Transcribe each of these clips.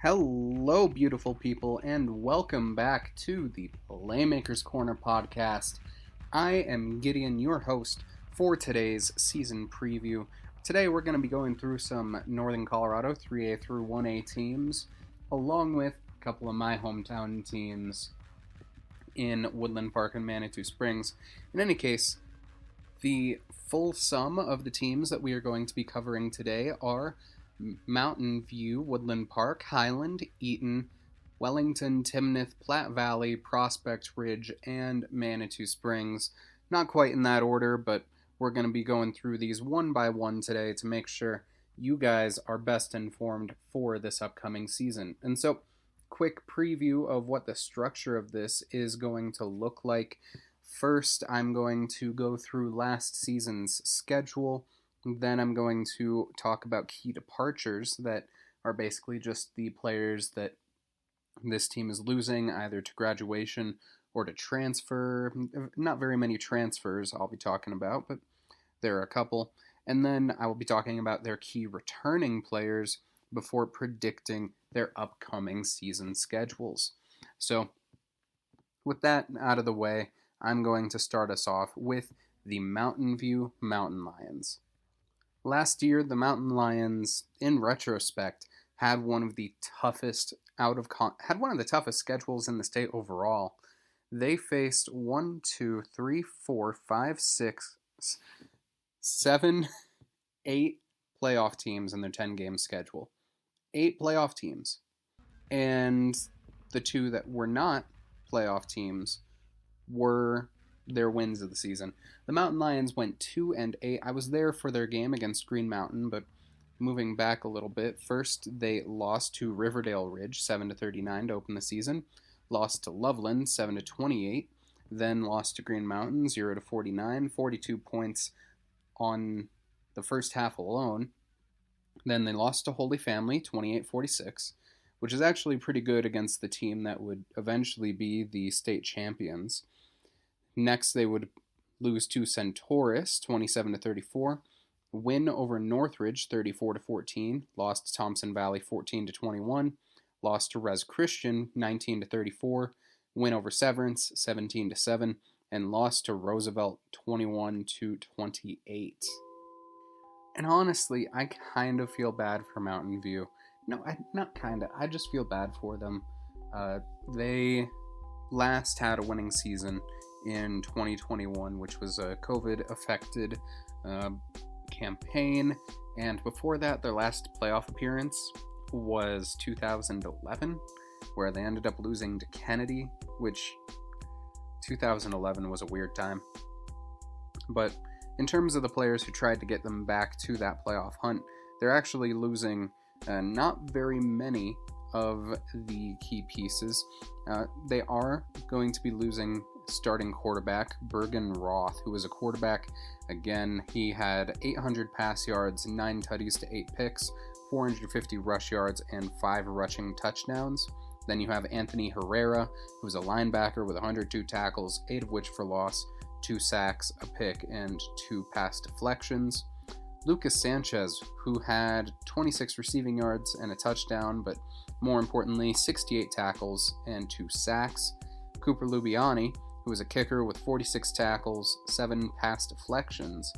Hello, beautiful people, and welcome back to the Playmakers Corner podcast. I am Gideon, your host for today's season preview. Today we're going to be going through some Northern Colorado 3A through 1A teams, along with a couple of my hometown teams in Woodland Park and Manitou Springs. In any case, the full sum of the teams that we are going to be covering today are Mountain View, Woodland Park, Highland, Eaton, Wellington, Timnath, Platte Valley, Prospect Ridge, and Manitou Springs. Not quite in that order, but we're going to be going through these one by one today to make sure you guys are best informed for this upcoming season. And so, quick preview of what the structure of this is going to look like. First, I'm going to go through last season's schedule. Then I'm going to talk about key departures that are basically just the players that this team is losing, either to graduation or to transfer. Not very many transfers I'll be talking about, but there are a couple. And then I will be talking about their key returning players before predicting their upcoming season schedules. So, with that out of the way, I'm going to start us off with the Mountain View Mountain Lions. Last year, the Mountain Lions, in retrospect, had one of the toughest schedules in the state overall. They faced 8 playoff teams in their 10-game schedule. 8 playoff teams. And the 2 that were not playoff teams were their wins of the season. The Mountain Lions went 2-8. I was there for their game against Green Mountain, but moving back a little bit, first they lost to Riverdale Ridge 7-39 to open the season, lost to Loveland 7-28, then lost to Green Mountain 0-49, 42 points on the first half alone. Then they lost to Holy Family 28-46, which is actually pretty good against the team that would eventually be the state champions. Next, they would lose to Centaurus, 27-34, win over Northridge, 34-14, lost to Thompson Valley, 14-21, lost to Res Christian, 19-34, win over Severance, 17-7, and lost to Roosevelt, 21-28. And honestly, I kind of feel bad for Mountain View. No, not kind of. I just feel bad for them. They last had a winning season in 2021, which was a COVID-affected campaign, and before that, their last playoff appearance was 2011, where they ended up losing to Kennedy, which 2011 was a weird time. But in terms of the players who tried to get them back to that playoff hunt, they're actually losing not very many of the key pieces. They are going to be losing starting quarterback Bergen Roth, who was a quarterback. Again, he had 800 pass yards, 9 tutties to 8 picks, 450 rush yards, and 5 rushing touchdowns. Then you have Anthony Herrera, who was a linebacker with 102 tackles, 8 of which for loss, 2 sacks, a pick, and 2 pass deflections. Lucas Sanchez, who had 26 receiving yards and a touchdown, but more importantly, 68 tackles and 2 sacks. Cooper Lubiani, who was a kicker with 46 tackles, 7 pass deflections,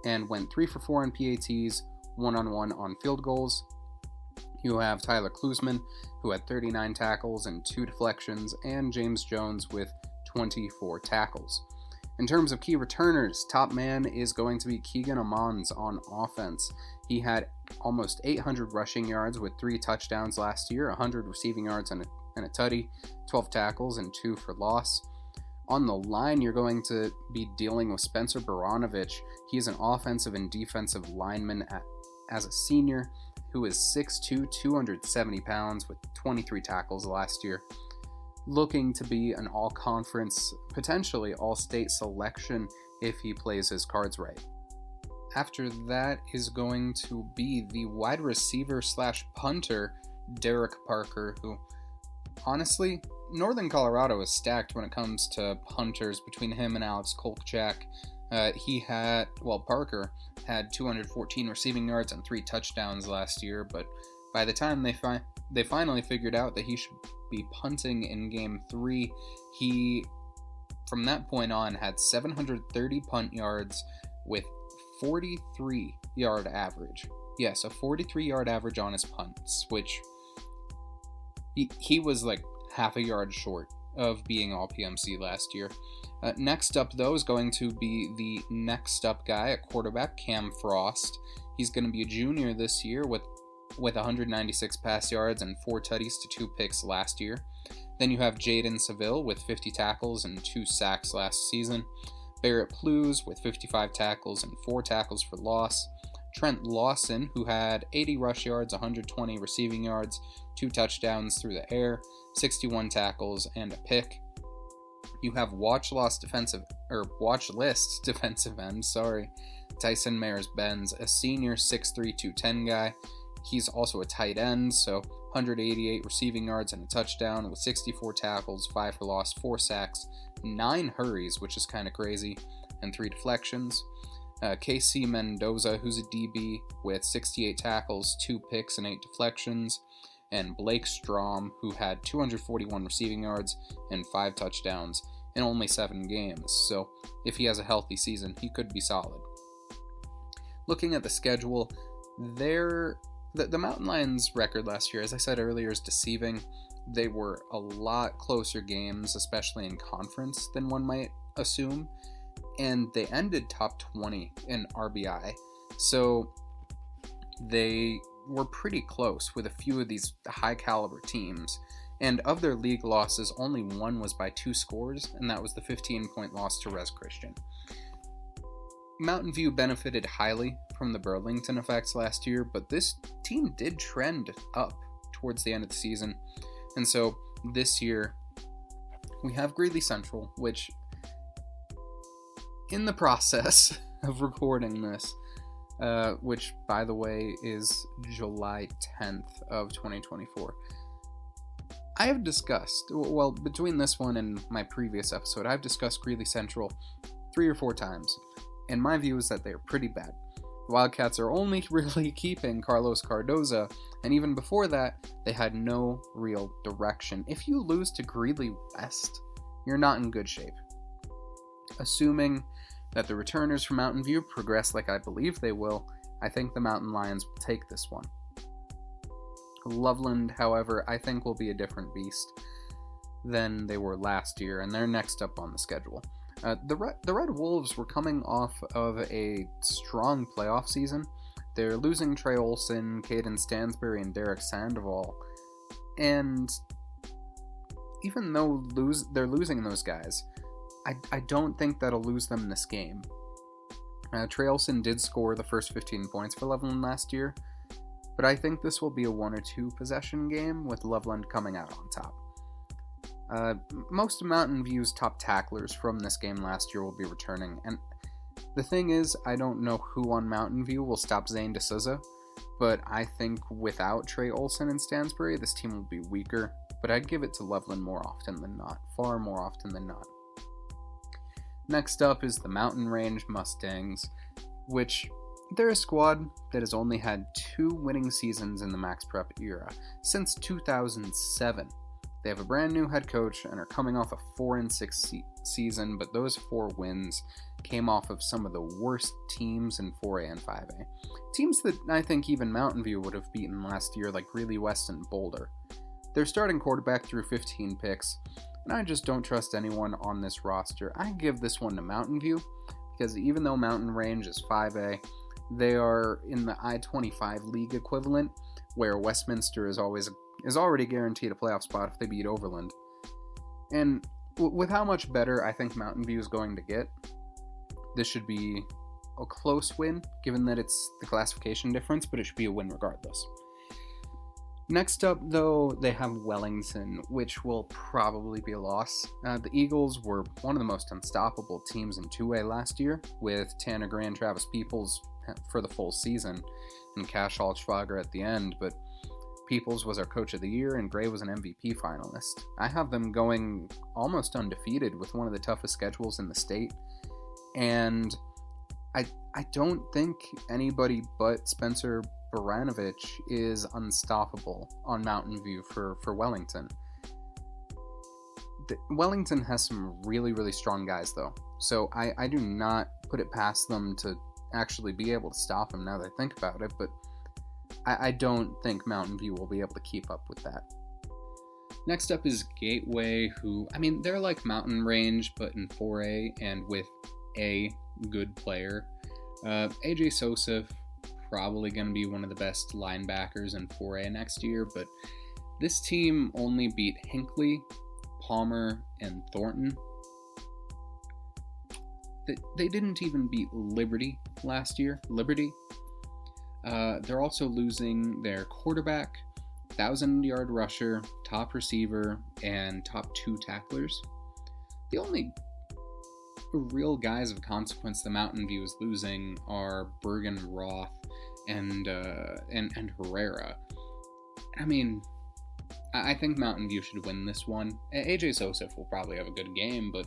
and went 3 for 4 on PATs, 1-on-1 on field goals. You have Tyler Klusman, who had 39 tackles and 2 deflections, and James Jones with 24 tackles. In terms of key returners, top man is going to be Keegan Amons on offense. He had almost 800 rushing yards with 3 touchdowns last year, 100 receiving yards and a tutty, 12 tackles, and 2 for loss. On the line, you're going to be dealing with Spencer Baranovich. He is an offensive and defensive lineman as a senior who is 6'2", 270 pounds with 23 tackles last year. Looking to be an all-conference, potentially all-state selection if he plays his cards right. After that is going to be the wide receiver / punter, Derek Parker, who, honestly, Northern Colorado is stacked when it comes to punters between him and Alex Kolchak. Parker had 214 receiving yards and 3 touchdowns last year, but by the time they they finally figured out that he should be punting in Game 3. He, from that point on, had 730 punt yards with 43-yard average. Yes, a 43-yard average on his punts, which he was like half a yard short of being all PMC last year. Next up, though, is going to be the next up guy at quarterback, Cam Frost. He's going to be a junior this year with 196 pass yards and 4 tutties to 2 picks last year. Then you have Jaden Seville with 50 tackles and 2 sacks last season. Barrett Plews with 55 tackles and 4 tackles for loss. Trent Lawson, who had 80 rush yards, 120 receiving yards, 2 touchdowns through the air, 61 tackles, and a pick. You have watch list defensive end, Tyson Mayers-Benz, a senior 6'3", 210 guy. He's also a tight end, so 188 receiving yards and a touchdown with 64 tackles, 5 for loss, 4 sacks, 9 hurries, which is kind of crazy, and 3 deflections. KC Mendoza, who's a DB with 68 tackles, 2 picks, and 8 deflections. And Blake Strom, who had 241 receiving yards and 5 touchdowns in only 7 games. So if he has a healthy season, he could be solid. Looking at the schedule, the Mountain Lions' record last year, as I said earlier, is deceiving. They were a lot closer games, especially in conference, than one might assume. And they ended top 20 in RBI. So they were pretty close with a few of these high-caliber teams. And of their league losses, only one was by 2 scores, and that was the 15-point loss to Res Christian. Mountain View benefited highly from the Burlington effects last year, but this team did trend up towards the end of the season. And so this year, we have Greeley Central, which, in the process of recording this, which, by the way, is July 10th of 2024, I have discussed, well, between this one and my previous episode, I've discussed Greeley Central 3 or 4 times, and my view is that they are pretty bad. The Wildcats are only really keeping Carlos Cardoza, and even before that, they had no real direction. If you lose to Greeley West, you're not in good shape. Assuming that the returners from Mountain View progress like I believe they will, I think the Mountain Lions will take this one. Loveland, however, I think will be a different beast than they were last year, and they're next up on the schedule. The Red Wolves were coming off of a strong playoff season. They're losing Trey Olson, Caden Stansbury, and Derek Sandoval. And even though they're losing those guys, I don't think that'll lose them this game. Trey Olson did score the first 15 points for Loveland last year, but I think this will be a 1 or 2 possession game with Loveland coming out on top. Most of Mountain View's top tacklers from this game last year will be returning, and the thing is, I don't know who on Mountain View will stop Zane D'Souza, but I think without Trey Olson and Stansbury, this team will be weaker, but I'd give it to Loveland more often than not, far more often than not. Next up is the Mountain Range Mustangs, which they're a squad that has only had 2 winning seasons in the Max Prep era since 2007. They have a brand new head coach and are coming off a 4-6 season, but those 4 wins came off of some of the worst teams in 4A and 5A. Teams that I think even Mountain View would have beaten last year, like Greeley West and Boulder. Their starting quarterback threw 15 picks, and I just don't trust anyone on this roster. I give this one to Mountain View, because even though Mountain Range is 5A, they are in the I-25 league equivalent, where Westminster is already guaranteed a playoff spot if they beat Overland. And with how much better I think Mountain View is going to get, this should be a close win, given that it's the classification difference, but it should be a win regardless. Next up, though, they have Wellington, which will probably be a loss. The Eagles were one of the most unstoppable teams in 2A last year, with Tanner Gray and Travis Peoples for the full season, and Cash Altschwager at the end, but Peoples was our Coach of the Year, and Gray was an MVP finalist. I have them going almost undefeated with one of the toughest schedules in the state, and I don't think anybody but Spencer Baranovich is unstoppable on Mountain View for Wellington. Wellington has some really, really strong guys, though. So I do not put it past them to actually be able to stop him now that I think about it, but I don't think Mountain View will be able to keep up with that. Next up is Gateway, who, they're like Mountain Range, but in 4A and with a good player. AJ Sosif, probably going to be one of the best linebackers in 4A next year, but this team only beat Hinckley, Palmer, and Thornton. They didn't even beat Liberty last year. They're also losing their quarterback, 1,000-yard rusher, top receiver, and top 2 tacklers. The only real guys of consequence the Mountain View is losing are Bergen Roth and Herrera. I think Mountain View should win this one. AJ Sosif will probably have a good game, but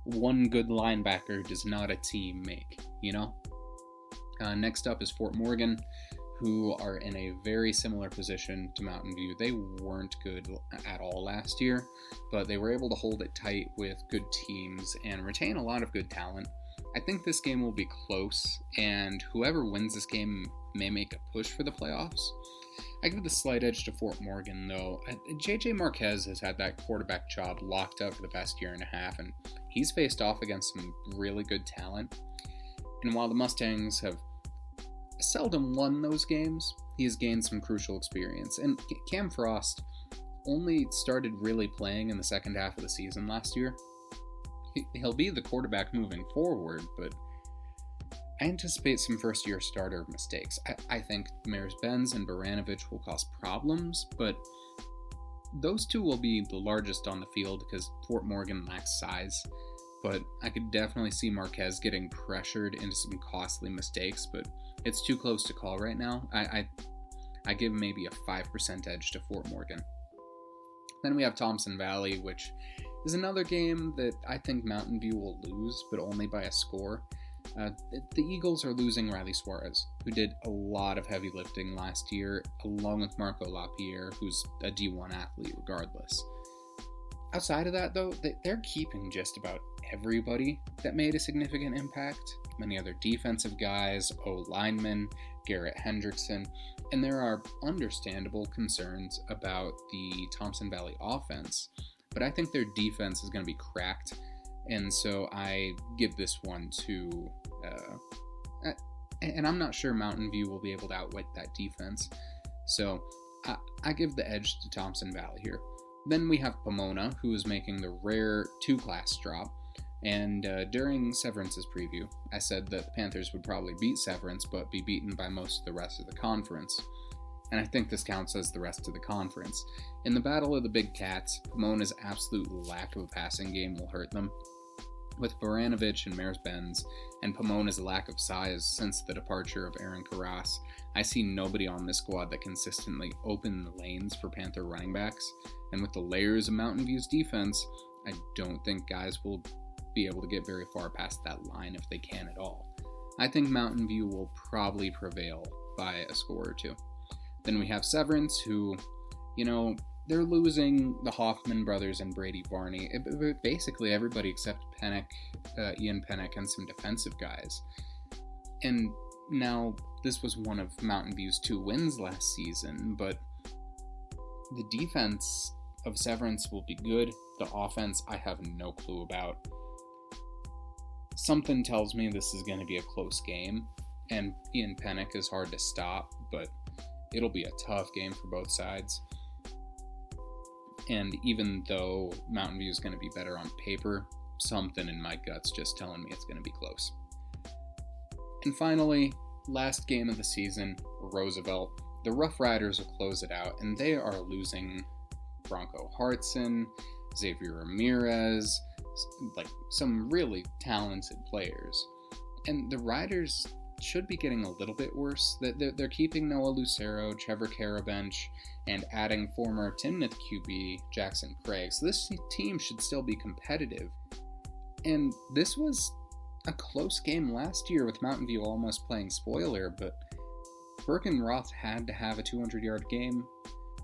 one good linebacker does not a team make, Next up is Fort Morgan, who are in a very similar position to Mountain View. They weren't good at all last year, but they were able to hold it tight with good teams and retain a lot of good talent. I think this game will be close, and whoever wins this game may make a push for the playoffs. I give the slight edge to Fort Morgan, though. JJ Marquez has had that quarterback job locked up for the past year and a half, and he's faced off against some really good talent. And while the Mustangs have seldom won those games, he has gained some crucial experience. And Cam Frost only started really playing in the second half of the season last year. He'll be the quarterback moving forward, but I anticipate some first-year starter mistakes. I think Mears-Benz and Baranovich will cause problems, but those two will be the largest on the field because Fort Morgan lacks size. But I could definitely see Marquez getting pressured into some costly mistakes, but it's too close to call right now. I give maybe a 5% edge to Fort Morgan. Then we have Thompson Valley, which is another game that I think Mountain View will lose, but only by a score. The Eagles are losing Riley Suarez, who did a lot of heavy lifting last year, along with Marco LaPierre, who's a D1 athlete regardless. Outside of that, though, they're keeping just about everybody that made a significant impact. Many other defensive guys, O-linemen, Garrett Hendrickson, and there are understandable concerns about the Thompson Valley offense, but I think their defense is going to be cracked, and so I give this one to, and I'm not sure Mountain View will be able to outwit that defense, so I give the edge to Thompson Valley here. Then we have Pomona, who is making the rare 2-class drop, and during Severance's preview, I said that the Panthers would probably beat Severance, but be beaten by most of the rest of the conference. And I think this counts as the rest of the conference. In the Battle of the Big Cats, Pomona's absolute lack of a passing game will hurt them. With Baranovich and Mears-Benz, and Pomona's lack of size since the departure of Aaron Carras, I see nobody on this squad that consistently open the lanes for Panther running backs. And with the layers of Mountain View's defense, I don't think guys will be able to get very far past that line if they can at all. I think Mountain View will probably prevail by a score or two. Then we have Severance, who, they're losing the Hoffman brothers and Brady Varney. Basically everybody except Pennick, Ian Pennick, and some defensive guys. And now, this was one of Mountain View's 2 wins last season, but the defense of Severance will be good. The offense, I have no clue about. Something tells me this is going to be a close game, and Ian Pennick is hard to stop, but it'll be a tough game for both sides. And even though Mountain View is going to be better on paper, something in my gut's just telling me it's going to be close. And finally, last game of the season, Roosevelt. The Rough Riders will close it out, and they are losing Bronco Hartson, Xavier Ramirez, some really talented players. And the Riders should be getting a little bit worse. They're keeping Noah Lucero, Trevor Carabench, and adding former Timnath QB Jackson Craig. So this team should still be competitive. And this was a close game last year with Mountain View almost playing spoiler, but Birkenroth had to have a 200-yard game,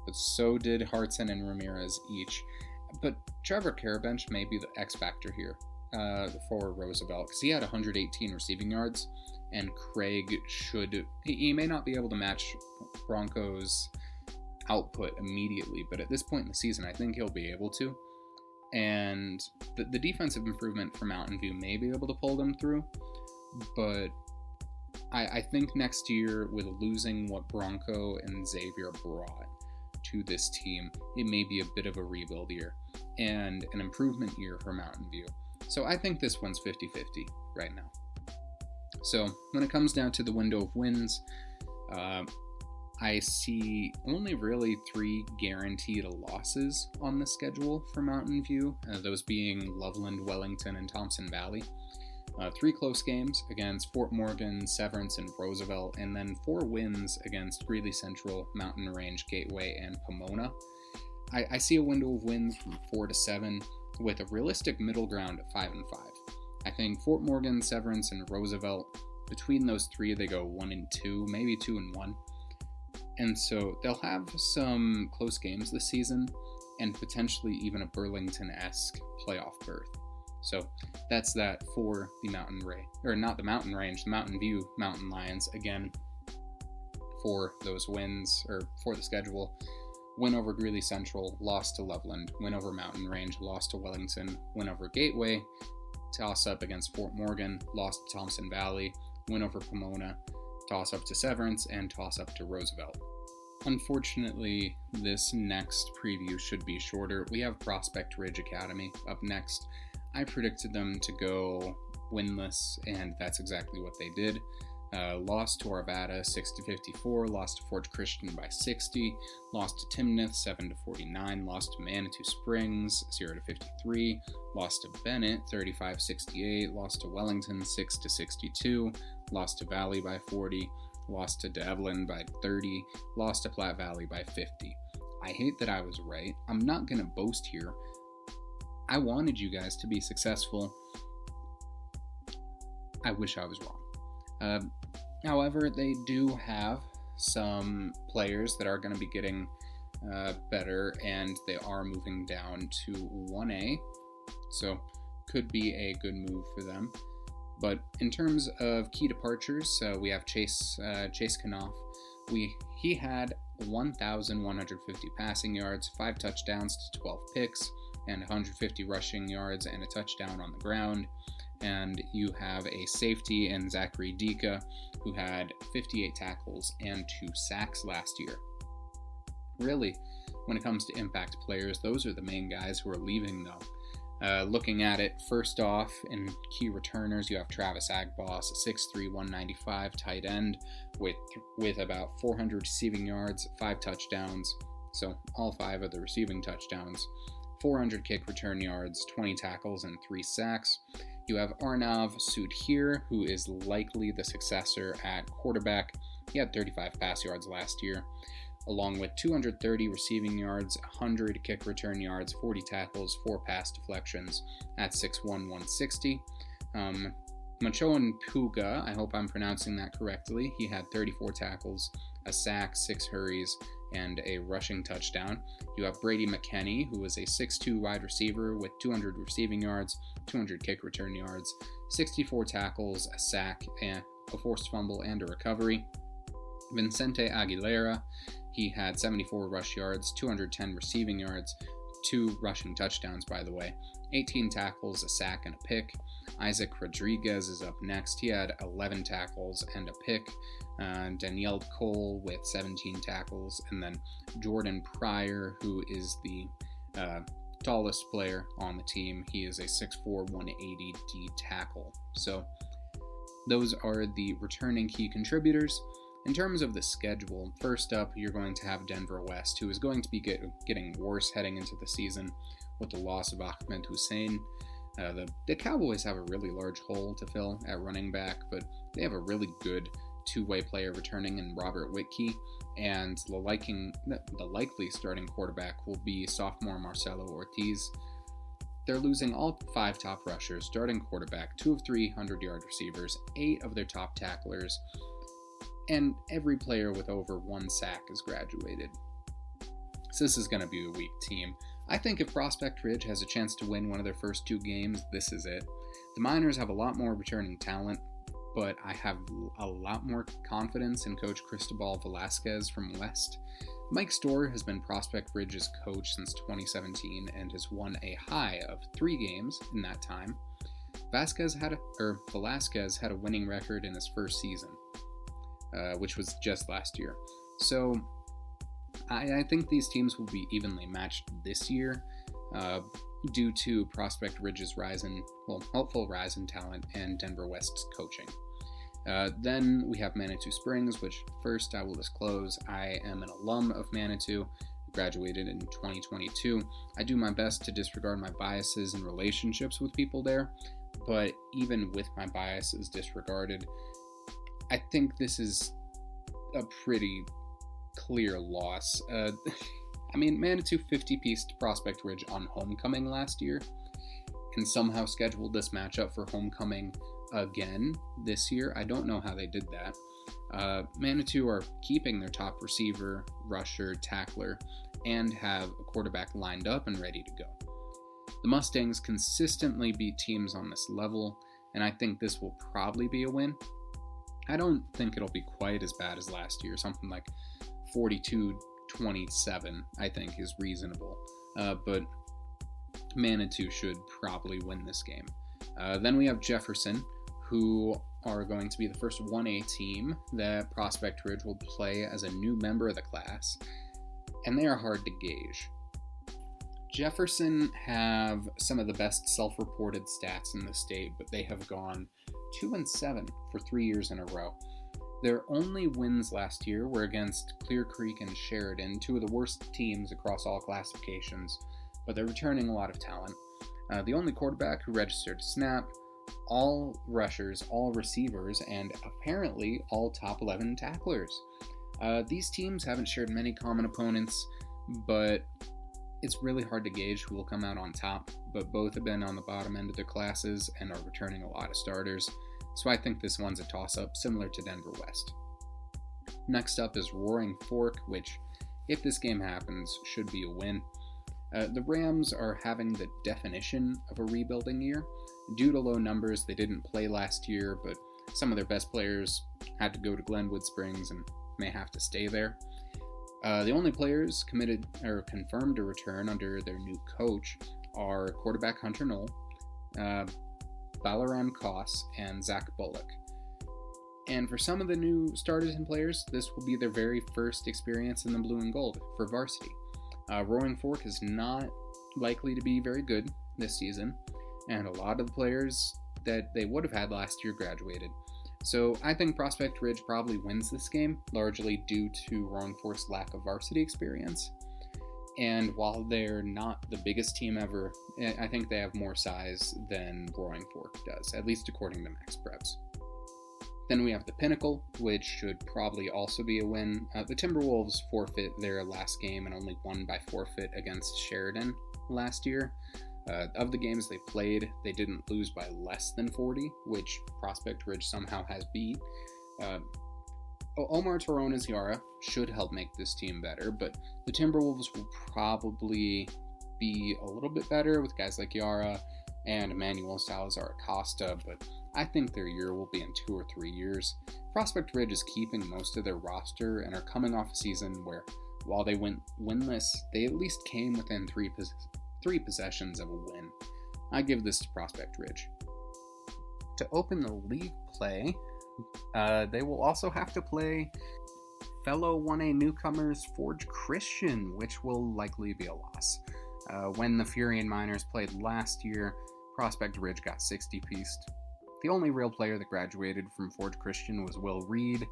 but so did Hartson and Ramirez each. But Trevor Carabench may be the X factor here for Roosevelt, because he had 118 receiving yards, and Craig he may not be able to match Broncos' output immediately, but at this point in the season, I think he'll be able to. And the defensive improvement for Mountain View may be able to pull them through, but I think next year, with losing what Bronco and Xavier brought to this team, it may be a bit of a rebuild year and an improvement year for Mountain View. So I think this one's 50-50 right now. So when it comes down to the window of wins, I see only really 3 guaranteed losses on the schedule for Mountain View, those being Loveland, Wellington, and Thompson Valley. 3 close games against Fort Morgan, Severance, and Roosevelt, and then 4 wins against Greeley Central, Mountain Range, Gateway, and Pomona. I see a window of wins from 4 to 7 with a realistic middle ground at 5 and 5. I think Fort Morgan, Severance, and Roosevelt, between those 3, they go 1 and 2, maybe 2 and 1. And so they'll have some close games this season and potentially even a Burlington-esque playoff berth. So that's that for the Mountain View Mountain Lions. Again, for those wins, or for the schedule: win over Greeley Central, loss to Loveland; win over Mountain Range, loss to Wellington; win over Gateway, toss up against Fort Morgan, loss to Thompson Valley; win over Pomona, toss up to Severance, and toss up to Roosevelt. Unfortunately, this next preview should be shorter. We have Prospect Ridge Academy up next. I predicted them to go winless, and that's exactly what they did. Lost to Arvada 6-54, lost to Fort Christian by 60, lost to Timnath 7-49, lost to Manitou Springs 0-53, lost to Bennett 35-68, lost to Wellington 6-62, lost to Valley by 40, lost to Devlin by 30, lost to Platte Valley by 50. I hate that I was right. I'm not going to boast here. I wanted you guys to be successful. I wish I was wrong. However, they do have some players that are going to be getting better, and they are moving down to 1A, so could be a good move for them. But in terms of key departures, we have Chase Knopf. He had 1,150 passing yards, 5 touchdowns to 12 picks, and 150 rushing yards and a touchdown on the ground. And you have a safety in Zachary Dika, who had 58 tackles and 2 sacks last year. Really, when it comes to impact players, those are the main guys who are leaving, though. Looking at it, first off, in key returners, you have Travis Agboss, 6'3", 195, tight end, with about 400 receiving yards, 5 touchdowns, so all 5 of the receiving touchdowns, 400 kick return yards, 20 tackles, and 3 sacks. You have Arnav Sudhir, who is likely the successor at quarterback. He had 35 pass yards last year, along with 230 receiving yards, 100 kick return yards, 40 tackles, 4 pass deflections at 6'1", 160. Machoan Puga, I hope I'm pronouncing that correctly. He had 34 tackles, a sack, 6 hurries, and a rushing touchdown. You have Brady McKenney, who is a 6'2" wide receiver with 200 receiving yards, 200 kick return yards, 64 tackles, a sack, and a forced fumble, and a recovery. Vincente Aguilera, he had 74 rush yards, 210 receiving yards, 2 rushing touchdowns, by the way, 18 tackles, a sack, and a pick. Isaac Rodriguez is up next. He had 11 tackles and a pick. Danielle Cole with 17 tackles. And then Jordan Pryor, who is the tallest player on the team. He is a 6'4", 180 D tackle. So those are the returning key contributors. In terms of the schedule, first up, you're going to have Denver West, who is going to be getting worse heading into the season with the loss of Ahmed Hussein. The Cowboys have a really large hole to fill at running back, but they have a really good two-way player returning in Robert Whitkey, and the likely starting quarterback will be sophomore Marcelo Ortiz. They're losing all 5 top rushers, starting quarterback, 2 of 3 100-yard receivers, 8 of their top tacklers, and every player with over 1 sack has graduated. So this is going to be a weak team. I think if Prospect Ridge has a chance to win one of their first 2 games, this is it. The Miners have a lot more returning talent, but I have a lot more confidence in Coach Cristobal Velasquez from West. Mike Storr has been Prospect Ridge's coach since 2017 and has won a high of 3 games in that time. Velasquez had a winning record in his first season, which was just last year. So I think these teams will be evenly matched this year due to Prospect Ridge's hopeful rise in talent and Denver West's coaching. Then we have Manitou Springs, which first I will disclose I am an alum of Manitou, graduated in 2022. I do my best to disregard my biases and relationships with people there, but even with my biases disregarded, I think this is a pretty clear loss. Manitou 50-pieced Prospect Ridge on homecoming last year and somehow scheduled this matchup for homecoming again this year. I don't know how they did that. Manitou are keeping their top receiver, rusher, tackler, and have a quarterback lined up and ready to go. The Mustangs consistently beat teams on this level, and I think this will probably be a win. I don't think it'll be quite as bad as last year. Something like 42-27, I think, is reasonable. But Manitou should probably win this game. Then we have Jefferson, who are going to be the first 1A team that Prospect Ridge will play as a new member of the class, and they are hard to gauge. Jefferson have some of the best self-reported stats in the state, but they have gone 2-7 for 3 years in a row. Their only wins last year were against Clear Creek and Sheridan, 2 of the worst teams across all classifications, but they're returning a lot of talent. The only quarterback who registered a snap, all rushers, all receivers, and apparently all top 11 tacklers. These teams haven't shared many common opponents, but it's really hard to gauge who will come out on top, but both have been on the bottom end of their classes and are returning a lot of starters, so I think this one's a toss-up, similar to Denver West. Next up is Roaring Fork, which, if this game happens, should be a win. The Rams are having the definition of a rebuilding year. Due to low numbers, they didn't play last year, but some of their best players had to go to Glenwood Springs and may have to stay there. The only players committed or confirmed to return under their new coach are quarterback Hunter Knoll, Balaram Koss, and Zach Bullock. And for some of the new starters and players, this will be their very first experience in the blue and gold for varsity. Roaring Fork is not likely to be very good this season, and a lot of the players that they would have had last year graduated. So I think Prospect Ridge probably wins this game, largely due to Roaring Fork's lack of varsity experience. And while they're not the biggest team ever, I think they have more size than Roaring Fork does, at least according to Max Preps. Then we have the Pinnacle, which should probably also be a win. The Timberwolves forfeit their last game and only won by forfeit against Sheridan last year. Of the games they played, they didn't lose by less than 40, which Prospect Ridge somehow has beat. Omar Torona's Yara should help make this team better, but the Timberwolves will probably be a little bit better with guys like Yara and Emmanuel Salazar Acosta, but I think their year will be in 2 or 3 years. Prospect Ridge is keeping most of their roster and are coming off a season where, while they went winless, they at least came within three possessions of a win. I give this to Prospect Ridge. To open the league play, they will also have to play fellow 1A newcomers Forge Christian, which will likely be a loss. When the Fury and Miners played last year, Prospect Ridge got 60-pieced. The only real player that graduated from Forge Christian was Will Reed,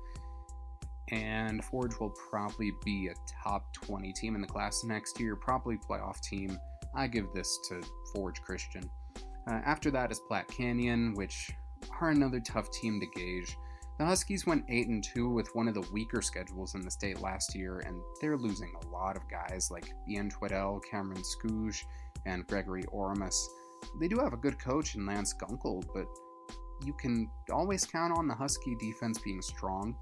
and Forge will probably be a top 20 team in the class next year, probably playoff team. I give this to Forge Christian. After that is Platte Canyon, which are another tough team to gauge. The Huskies went 8-2 with one of the weaker schedules in the state last year, and they're losing a lot of guys like Ian Twiddell, Cameron Scooge, and Gregory Oramus. They do have a good coach in Lance Gunkel, but you can always count on the Husky defense being strong.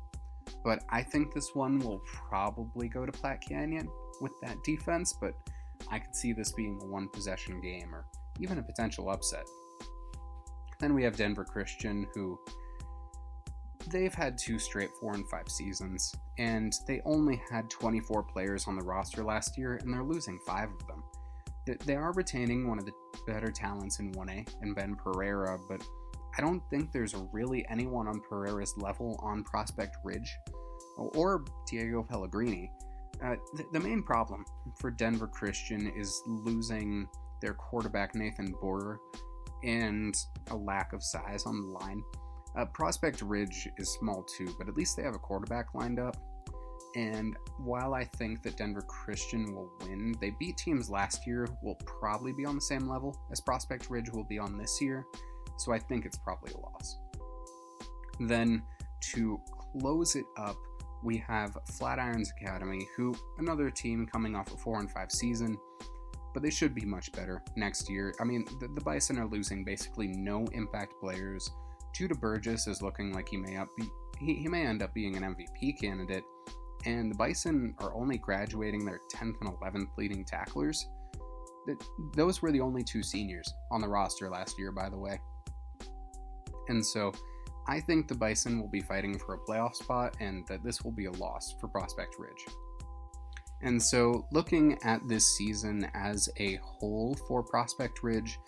But I think this one will probably go to Platte Canyon with that defense, but I could see this being a one-possession game or even a potential upset. Then we have Denver Christian, who they've had 2 straight 4-5 seasons, and they only had 24 players on the roster last year, and they're losing 5 of them. They are retaining one of the better talents in 1A, in Ben Pereira, but I don't think there's really anyone on Pereira's level on Prospect Ridge, or Diego Pellegrini. The main problem for Denver Christian is losing their quarterback Nathan Borer and a lack of size on the line. Prospect Ridge is small too, but at least they have a quarterback lined up. And while I think that Denver Christian will win, they beat teams last year, will probably be on the same level as Prospect Ridge will be on this year, so I think it's probably a loss. Then, to close it up, we have Flatirons Academy, who, another team coming off a 4-5 season, but they should be much better next year. I mean, the Bison are losing basically no impact players. Judah Burgess is looking like he may end up being an MVP candidate, and the Bison are only graduating their 10th and 11th leading tacklers. Those were the only 2 seniors on the roster last year, by the way. And so I think the Bison will be fighting for a playoff spot, and that this will be a loss for Prospect Ridge. And so looking at this season as a whole for Prospect Ridge,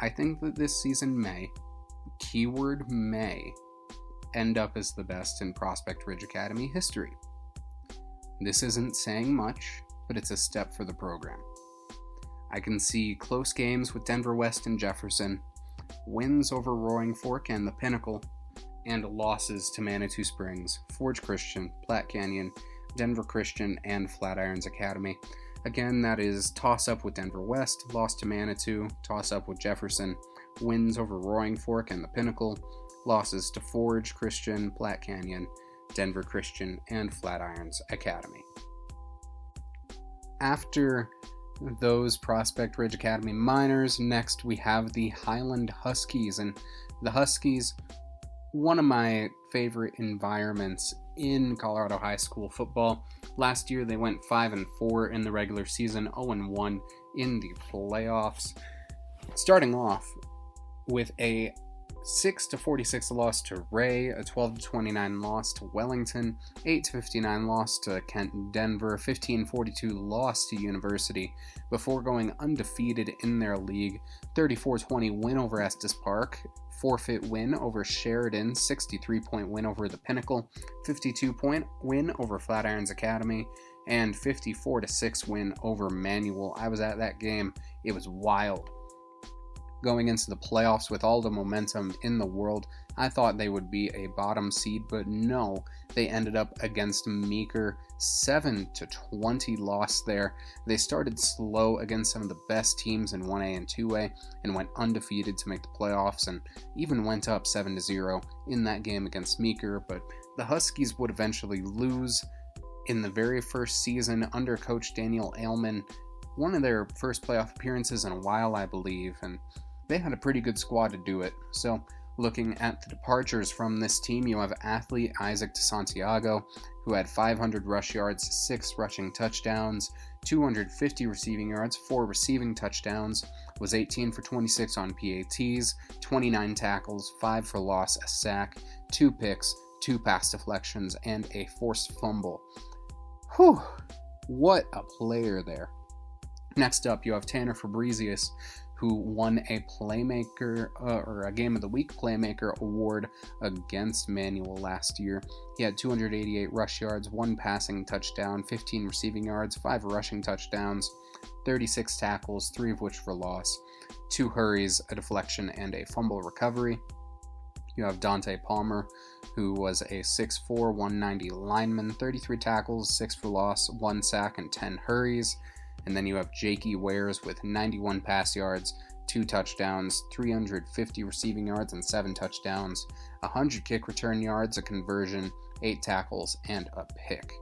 I think that this season may, keyword may, end up as the best in Prospect Ridge Academy history. This isn't saying much, but it's a step for the program. I can see close games with Denver West and Jefferson, wins over Roaring Fork and the Pinnacle, and losses to Manitou Springs, Forge Christian, Platte Canyon, Denver Christian, and Flatirons Academy. Again, that is toss-up with Denver West, loss to Manitou, toss-up with Jefferson, wins over Roaring Fork and the Pinnacle, losses to Forge Christian, Platte Canyon, Denver Christian, and Flatirons Academy. After those Prospect Ridge Academy minors, next we have the Highland Huskies, and the Huskies, one of my favorite environments in Colorado high school football. Last year they went 5-4 in the regular season, 0-1 in the playoffs, starting off with a 6-46 loss to Ray, a 12-29 loss to Wellington, 8-59 loss to Kent Denver, 15-42 loss to University, before going undefeated in their league, 34-20 win over Estes Park, forfeit win over Sheridan, 63-point win over the Pinnacle, 52-point win over Flatirons Academy, and 54-6 win over Manual. I was at that game. It was wild. Going into the playoffs with all the momentum in the world, I thought they would be a bottom seed, but no, they ended up against Meeker, 7-20 loss there. They started slow against some of the best teams in 1A and 2A and went undefeated to make the playoffs, and even went up 7-0 in that game against Meeker, but the Huskies would eventually lose in the very first season under Coach Daniel Ailman, one of their first playoff appearances in a while, I believe, and they had a pretty good squad to do it. So looking at the departures from this team, you have athlete Isaac DeSantiago, who had 500 rush yards, 6 rushing touchdowns, 250 receiving yards, 4 receiving touchdowns, was 18 for 26 on PATs, 29 tackles, 5 for loss, a sack, 2 picks, 2 pass deflections, and a forced fumble. Whew, what a player there. Next up, you have Tanner Fabrizius, who won a Playmaker, or a Game of the Week Playmaker award against Manual last year. He had 288 rush yards, 1 passing touchdown, 15 receiving yards, 5 rushing touchdowns, 36 tackles, 3 of which for loss, 2 hurries, a deflection, and a fumble recovery. You have Dante Palmer, who was a 6'4", 190 lineman, 33 tackles, 6 for loss, 1 sack, and 10 hurries. And then you have Jakey Wares with 91 pass yards, 2 touchdowns, 350 receiving yards, and 7 touchdowns, 100 kick return yards, a conversion, 8 tackles, and a pick.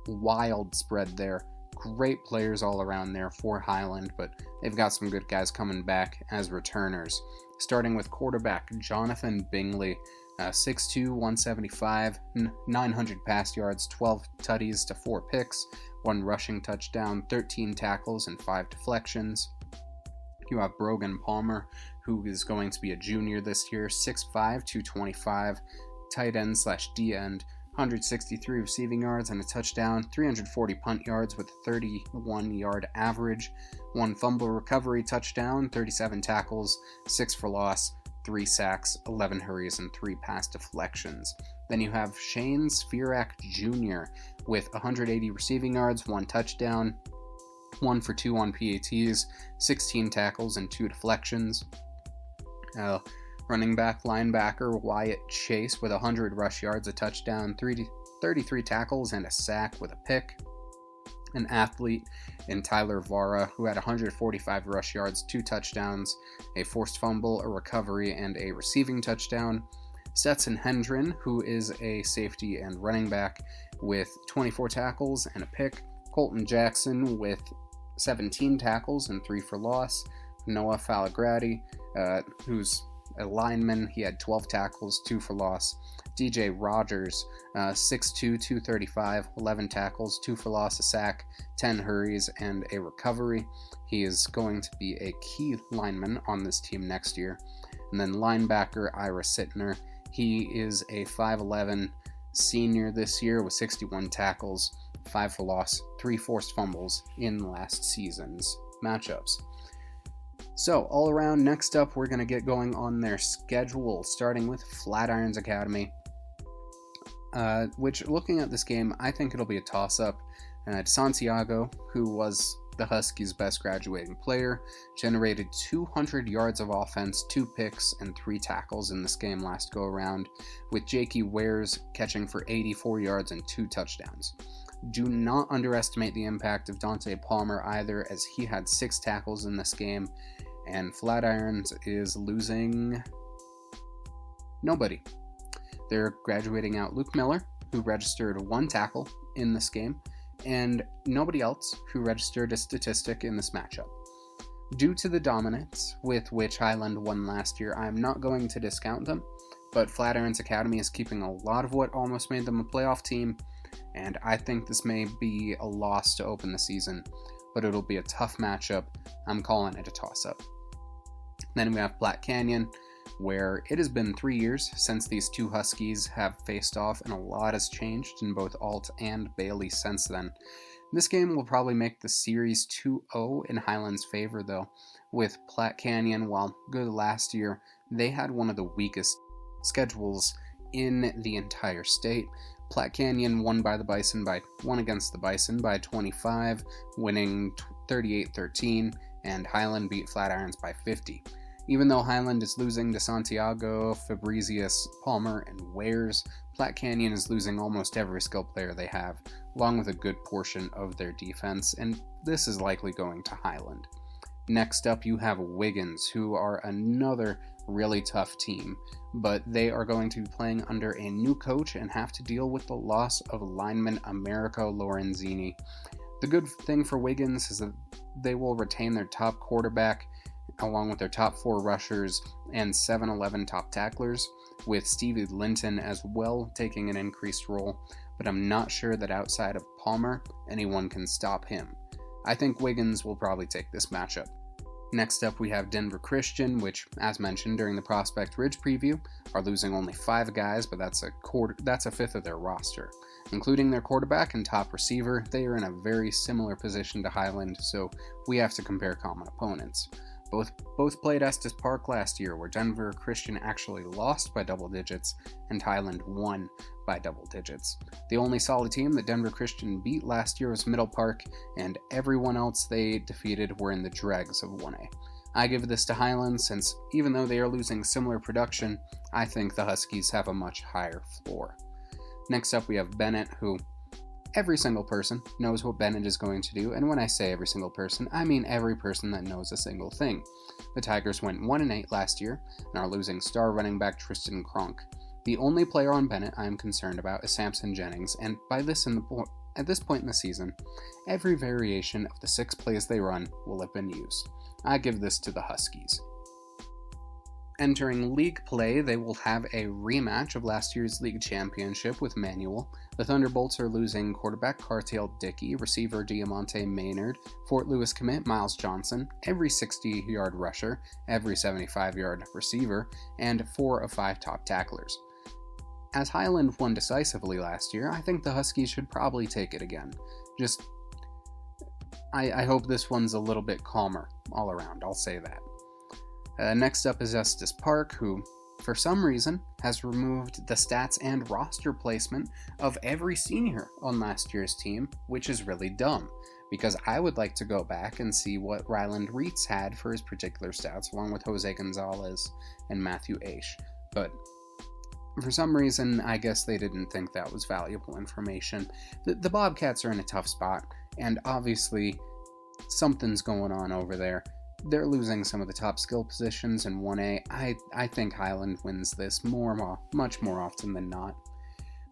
Wild spread there. Great players all around there for Highland, but they've got some good guys coming back as returners. Starting with quarterback Jonathan Bingley, 6'2", 175, 900 pass yards, 12 tutties to 4 picks, 1 rushing touchdown, 13 tackles, and 5 deflections. You have Brogan Palmer, who is going to be a junior this year, 6'5", 225, tight end / D end, 163 receiving yards and a touchdown, 340 punt yards with a 31-yard average, 1 fumble recovery touchdown, 37 tackles, 6 for loss, 3 sacks, 11 hurries, and 3 pass deflections. Then you have Shane Svirak Jr. with 180 receiving yards, 1 touchdown, 1 for 2 on PATs, 16 tackles, and 2 deflections. Running back linebacker Wyatt Chase with 100 rush yards, a touchdown, 33 tackles, and a sack with a pick. An athlete in Tyler Vara, who had 145 rush yards, 2 touchdowns, a forced fumble, a recovery, and a receiving touchdown. Stetson Hendren, who is a safety and running back, with 24 tackles and a pick. Colton Jackson with 17 tackles and 3 for loss. Noah Falagrati, who's a lineman, he had 12 tackles, 2 for loss. DJ Rogers, 6'2", 235, 11 tackles, 2 for loss, a sack, 10 hurries, and a recovery. He is going to be a key lineman on this team next year. And then linebacker Ira Sittner, he is a 5'11 senior this year with 61 tackles, 5 for loss, 3 forced fumbles in last season's matchups. So, all around, next up, we're going to get going on their schedule, starting with Flatirons Academy, which, looking at this game, I think it'll be a toss-up. Santiago, who was the Huskies' best graduating player, generated 200 yards of offense, 2 picks, and 3 tackles in this game last go-around, with Jakey Wares catching for 84 yards and 2 touchdowns. Do not underestimate the impact of Dante Palmer either, as he had 6 tackles in this game, and Flatirons is losing nobody. They're graduating out Luke Miller, who registered 1 tackle in this game, and nobody else who registered a statistic in this matchup. Due to the dominance with which Highland won last year, I'm not going to discount them, but Flatirons Academy is keeping a lot of what almost made them a playoff team, and I think this may be a loss to open the season, but it'll be a tough matchup. I'm calling it a toss-up. Then we have Platte Canyon, where it has been 3 years since these two Huskies have faced off, and a lot has changed in both Alt and Bailey since then. This game will probably make the series 2-0 in Highland's favor, though, with Platte Canyon, while good last year, they had one of the weakest schedules in the entire state. Platte Canyon won against the Bison by 25, winning 38-13, and Highland beat Flatirons by 50. Even though Highland is losing to Santiago, Fabricius, Palmer, and Wares, Platte Canyon is losing almost every skill player they have, along with a good portion of their defense, and this is likely going to Highland. Next up, you have Wiggins, who are another really tough team, but they are going to be playing under a new coach and have to deal with the loss of lineman Americo Lorenzini. The good thing for Wiggins is that they will retain their top quarterback, along with their top 4 rushers and 7-11 top tacklers, with Stevie Linton as well taking an increased role, but I'm not sure that outside of Palmer, anyone can stop him. I think Wiggins will probably take this matchup. Next up, we have Denver Christian, which, as mentioned during the Prospect Ridge preview, are losing only 5 guys, but that's a fifth of their roster. Including their quarterback and top receiver, they are in a very similar position to Highland, so we have to compare common opponents. Both played Estes Park last year, where Denver Christian actually lost by double digits, and Highland won by double digits. The only solid team that Denver Christian beat last year was Middle Park, and everyone else they defeated were in the dregs of 1A. I give this to Highland, since even though they are losing similar production, I think the Huskies have a much higher floor. Next up, we have Bennett, who every single person knows what Bennett is going to do, and when I say every single person, I mean every person that knows a single thing. The Tigers went 1-8 last year and are losing star running back Tristan Kronk. The only player on Bennett I am concerned about is Samson Jennings, and at this point in the season, every variation of the 6 plays they run will have been used. I give this to the Huskies. Entering league play, they will have a rematch of last year's league championship with Manual. The Thunderbolts are losing quarterback Cartail Dickey, receiver Diamante Maynard, Fort Lewis commit Miles Johnson, every 60-yard rusher, every 75-yard receiver, and 4 of 5 top tacklers. As Highland won decisively last year, I think the Huskies should probably take it again. I hope this one's a little bit calmer all around, I'll say that. Next up is Estes Park, who, for some reason, has removed the stats and roster placement of every senior on last year's team, which is really dumb, because I would like to go back and see what Ryland Reitz had for his particular stats, along with Jose Gonzalez and Matthew Aish. But for some reason, I guess they didn't think that was valuable information. The Bobcats are in a tough spot, and obviously something's going on over there. They're losing some of the top skill positions in 1A. I think Highland wins this much more often than not.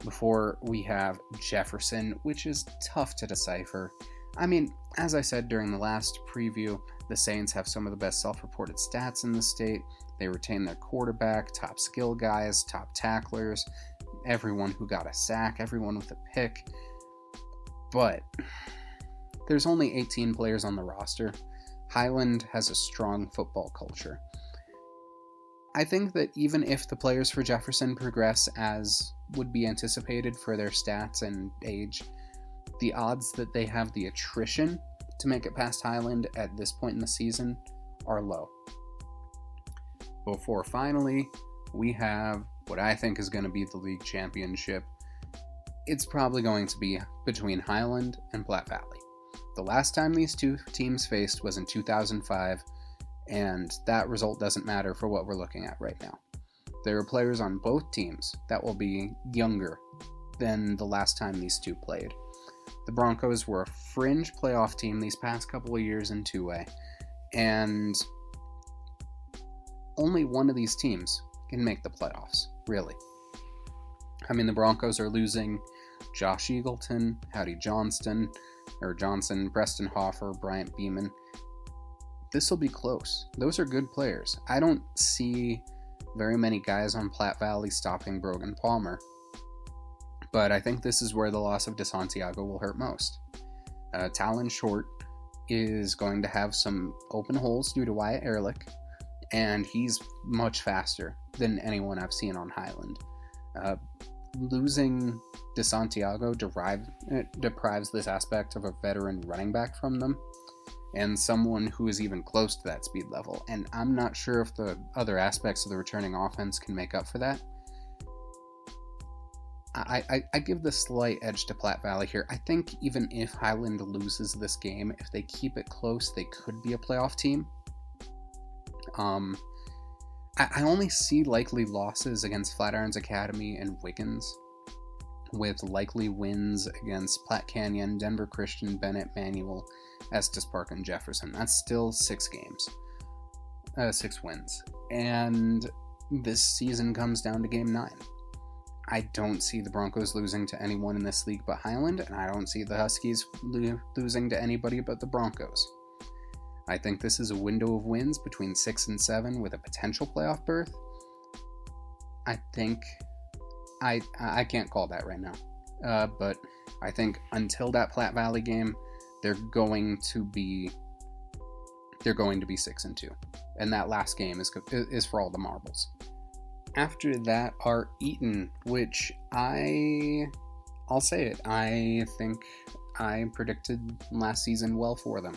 Before we have Jefferson, which is tough to decipher. I mean, as I said during the last preview, the Saints have some of the best self-reported stats in the state. They retain their quarterback, top skill guys, top tacklers, everyone who got a sack, everyone with a pick. But there's only 18 players on the roster. Highland has a strong football culture. I think that even if the players for Jefferson progress as would be anticipated for their stats and age, the odds that they have the attrition to make it past Highland at this point in the season are low. Before finally, we have what I think is going to be the league championship. It's probably going to be between Highland and Platte Valley. The last time these two teams faced was in 2005, and that result doesn't matter for what we're looking at right now. There are players on both teams that will be younger than the last time these two played. The Broncos were a fringe playoff team these past couple of years in 2A, and only one of these teams can make the playoffs, really. I mean, the Broncos are losing Josh Eagleton, Howdy Johnson, Preston Hoffer, Bryant Beeman. This will be close. Those are good players. I don't see very many guys on Platte Valley stopping Brogan Palmer, but I think this is where the loss of DeSantiago will hurt most. Talon Short is going to have some open holes due to Wyatt Ehrlich, and he's much faster than anyone I've seen on Highland. Losing DeSantiago deprives this aspect of a veteran running back from them, and someone who is even close to that speed level, and I'm not sure if the other aspects of the returning offense can make up for that. I give the slight edge to Platte Valley here. I think even if Highland loses this game, if they keep it close, they could be a playoff team. I only see likely losses against Flatirons Academy and Wiggins, with likely wins against Platte Canyon, Denver Christian, Bennett, Manual, Estes Park, and Jefferson. That's still 6 wins. And this season comes down to Game 9. I don't see the Broncos losing to anyone in this league but Highland, and I don't see the Huskies losing to anybody but the Broncos. I think this is a window of wins between 6 and 7 with a potential playoff berth. I think I can't call that right now, but I think until that Platte Valley game, they're going to be 6 and 2, and that last game is for all the marbles. After that are Eaton, which I'll say it, I think I predicted last season well for them.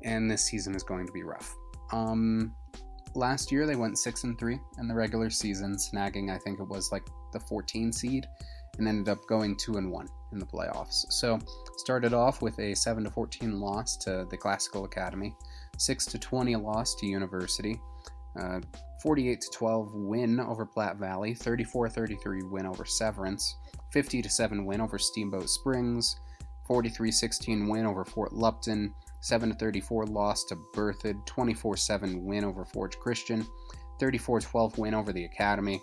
And this season is going to be rough. Last year they went 6 and 3 in the regular season, snagging I think it was like the 14 seed, and ended up going 2 and 1 in the playoffs. So started off with a 7-14 loss to the Classical Academy, 6-20 loss to University, 48-12 win over Platte Valley, 34-33 win over Severance, 50-7 win over Steamboat Springs, 43-16 win over Fort Lupton, 7-34 loss to Berthoud, 24-7 win over Forge Christian, 34-12 win over the Academy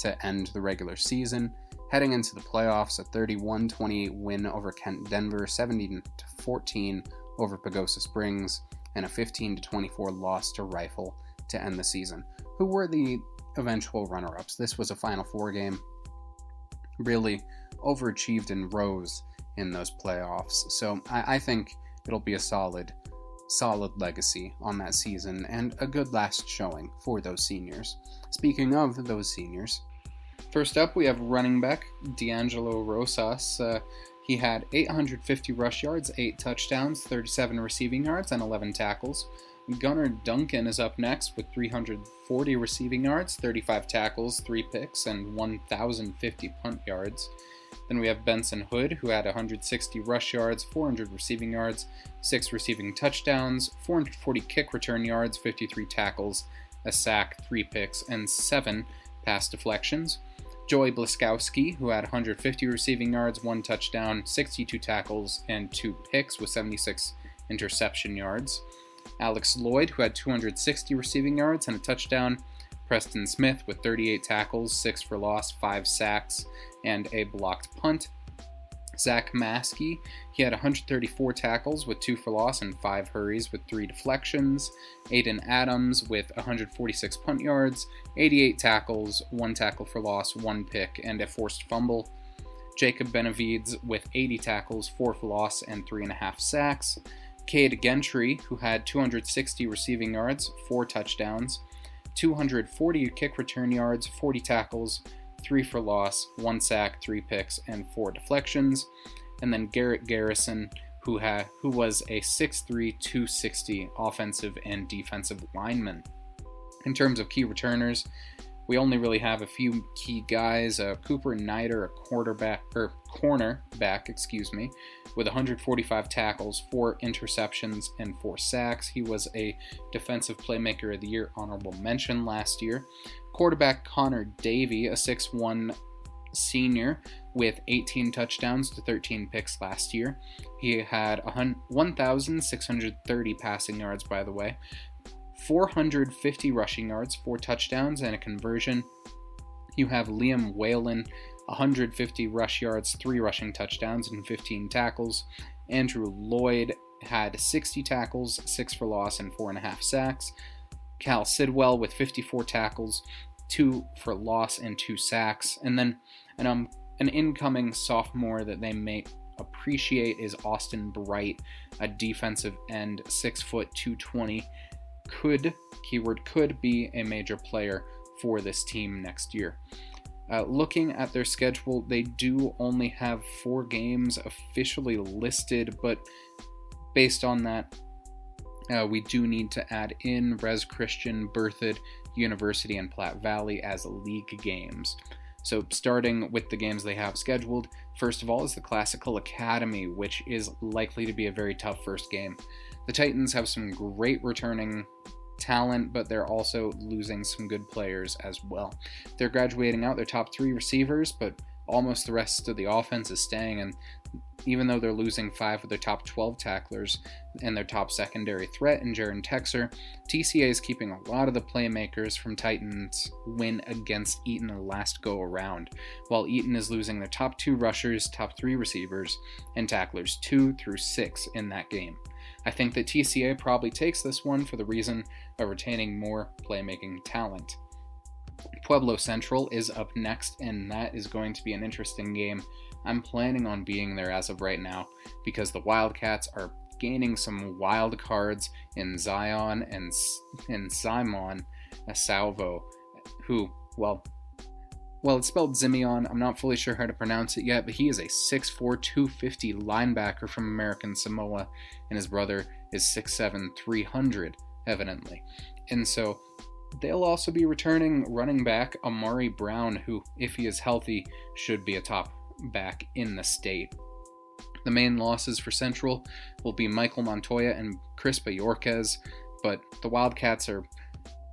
to end the regular season. Heading into the playoffs, a 31-28 win over Kent Denver, 17-14 over Pagosa Springs, and a 15-24 loss to Rifle to end the season. who were the eventual runner-ups. This was a Final Four game. Really overachieved and rose in those playoffs. So I think it'll be a solid legacy on that season and a good last showing for those seniors. Speaking of those seniors, first up we have running back D'Angelo Rosas. He had 850 rush yards, 8 touchdowns, 37 receiving yards, and 11 tackles. Gunnar Duncan is up next with 340 receiving yards, 35 tackles, 3 picks, and 1,050 punt yards. Then we have Benson Hood, who had 160 rush yards, 400 receiving yards, 6 receiving touchdowns, 440 kick return yards, 53 tackles, a sack, 3 picks, and 7 pass deflections. Joey Bliskowski, who had 150 receiving yards, 1 touchdown, 62 tackles, and 2 picks with 76 interception yards. Alex Lloyd, who had 260 receiving yards and a touchdown. Preston Smith with 38 tackles, 6 for loss, 5 sacks, and a blocked punt. Zach Maskey, he had 134 tackles with 2 for loss and 5 hurries with 3 deflections. Aiden Adams with 146 punt yards, 88 tackles, 1 tackle for loss, 1 pick, and a forced fumble. Jacob Benavides with 80 tackles, 4 for loss, and 3.5 sacks. Cade Gentry, who had 260 receiving yards, 4 touchdowns, 240 kick return yards, 40 tackles, 3 for loss, 1 sack, 3 picks, and 4 deflections. And then Garrett Garrison, who was a 6'3", 260 offensive and defensive lineman. In terms of key returners, we only really have a few key guys. Cooper Nider, a cornerback, with 145 tackles, 4 interceptions, and 4 sacks. He was a Defensive Playmaker of the Year honorable mention last year. Quarterback Connor Davey, a 6'1" senior with 18 touchdowns to 13 picks last year. He had 1,630 passing yards, by the way. 450 rushing yards, 4 touchdowns, and a conversion. You have Liam Whalen, 150 rush yards, 3 rushing touchdowns, and 15 tackles. Andrew Lloyd had 60 tackles, 6 for loss, and 4.5 sacks. Cal Sidwell with 54 tackles, 2 for loss, and 2 sacks. And then an incoming sophomore that they may appreciate is Austin Bright, a defensive end, 6 foot, 220. Could be a major player for this team next year. Looking at their schedule, they do only have 4 games officially listed, but based on that, we do need to add in Res Christian, Berthoud University, and Platte Valley as league games. So starting with the games they have scheduled, first of all is the Classical Academy, which is likely to be a very tough first game. The Titans have some great returning talent, but they're also losing some good players as well. They're graduating out their top 3 receivers, but almost the rest of the offense is staying, and even though they're losing 5 of their top 12 tacklers and their top secondary threat in Jaron Texer, TCA is keeping a lot of the playmakers from Titans' win against Eaton the last go around, while Eaton is losing their top 2 rushers, top 3 receivers, and tacklers 2 through 6 in that game. I think that TCA probably takes this one for the reason of retaining more playmaking talent. Pueblo Central is up next, and that is going to be an interesting game. I'm planning on being there as of right now because the Wildcats are gaining some wild cards in Zion and Simon Salvo, who, well, it's spelled Zimeon. I'm not fully sure how to pronounce it yet, but he is a 6'4", 250 linebacker from American Samoa, and his brother is 6'7", 300, evidently. And so they'll also be returning running back Amari Brown, who, if he is healthy, should be a top back in the state. The main losses for Central will be Michael Montoya and Chris Bajorquez, but the Wildcats are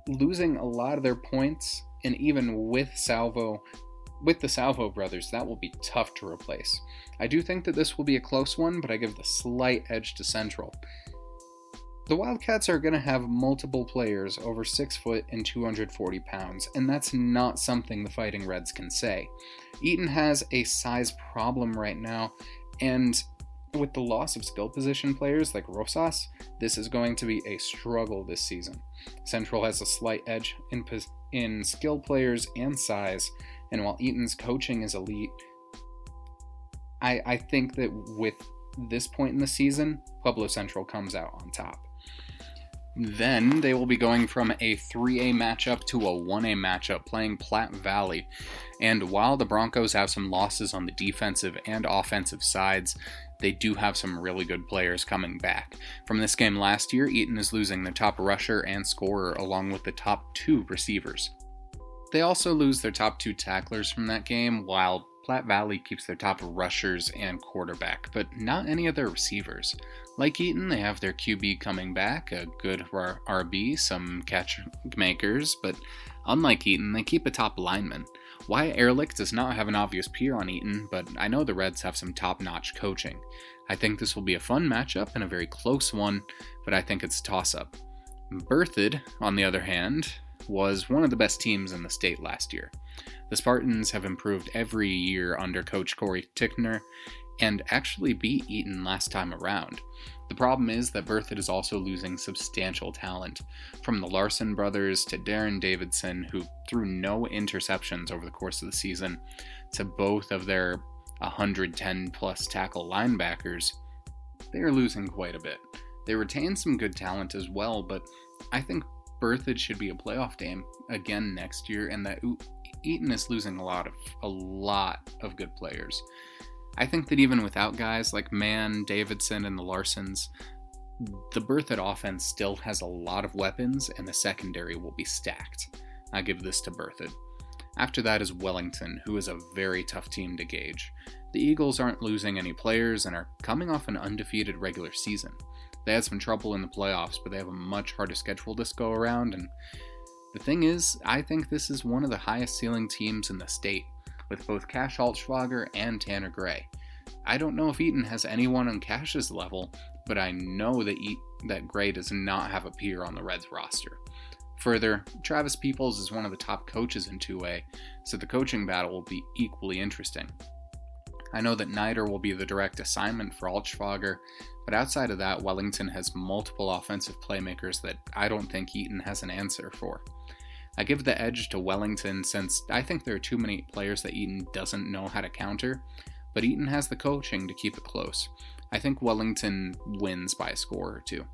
losing a lot of their points, and even with the Salvo brothers, that will be tough to replace. I do think that this will be a close one, but I give the slight edge to Central. The Wildcats are going to have multiple players over 6 foot and 240 pounds, and that's not something the Fighting Reds can say. Eaton has a size problem right now, and with the loss of skill position players like Rosas, this is going to be a struggle this season. Central has a slight edge in skill players and size, and while Eaton's coaching is elite, I think that with this point in the season, Pueblo Central comes out on top. Then they will be going from a 3A matchup to a 1A matchup, playing Platte Valley. And while the Broncos have some losses on the defensive and offensive sides, they do have some really good players coming back. From this game last year, Eaton is losing their top rusher and scorer along with the top 2 receivers. They also lose their top 2 tacklers from that game, while Platte Valley keeps their top rushers and quarterback, but not any of their receivers. Like Eaton, they have their QB coming back, a good RB, some catch makers, but unlike Eaton, they keep a top lineman. Wyatt Ehrlich does not have an obvious peer on Eaton, but I know the Reds have some top-notch coaching. I think this will be a fun matchup and a very close one, but I think it's a toss-up. Berthoud, on the other hand, was one of the best teams in the state last year. The Spartans have improved every year under Coach Corey Tickner and actually beat Eaton last time around. The problem is that Berthoud is also losing substantial talent, from the Larson brothers to Darren Davidson, who threw no interceptions over the course of the season, to both of their 110-plus tackle linebackers. They are losing quite a bit. They retain some good talent as well, but I think Berthoud should be a playoff team again next year, and that Eaton is losing a lot of good players. I think that even without guys like Mann, Davidson, and the Larsons, the Berthoud offense still has a lot of weapons, and the secondary will be stacked. I give this to Berthoud. After that is Wellington, who is a very tough team to gauge. The Eagles aren't losing any players and are coming off an undefeated regular season. They had some trouble in the playoffs, but they have a much harder schedule this go around, and the thing is, I think this is one of the highest ceiling teams in the state, with both Cash Altschwager and Tanner Gray. I don't know if Eaton has anyone on Cash's level, but I know that Gray does not have a peer on the Reds roster. Further, Travis Peoples is one of the top coaches in 2A, so the coaching battle will be equally interesting. I know that Nider will be the direct assignment for Altschwager, but outside of that, Wellington has multiple offensive playmakers that I don't think Eaton has an answer for. I give the edge to Wellington since I think there are too many players that Eaton doesn't know how to counter, but Eaton has the coaching to keep it close. I think Wellington wins by a score or 2.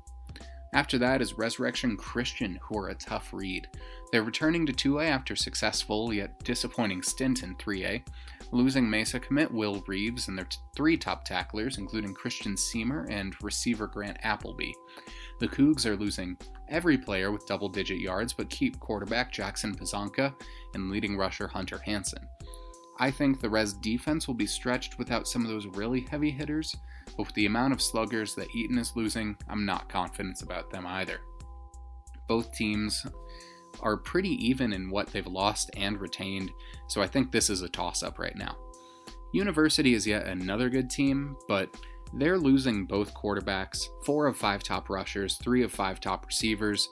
After that is Resurrection Christian, who are a tough read. They're returning to 2A after a successful yet disappointing stint in 3A, losing Mesa commit Will Reeves and their 3 top tacklers, including Christian Seamer and receiver Grant Appleby. The Cougs are losing every player with double-digit yards, but keep quarterback Jackson Pazanka and leading rusher Hunter Hansen. I think the Res defense will be stretched without some of those really heavy hitters, but with the amount of sluggers that Eaton is losing, I'm not confident about them either. Both teams are pretty even in what they've lost and retained, so I think this is a toss-up right now. University is yet another good team, but they're losing both quarterbacks, 4 of 5 top rushers, 3 of 5 top receivers,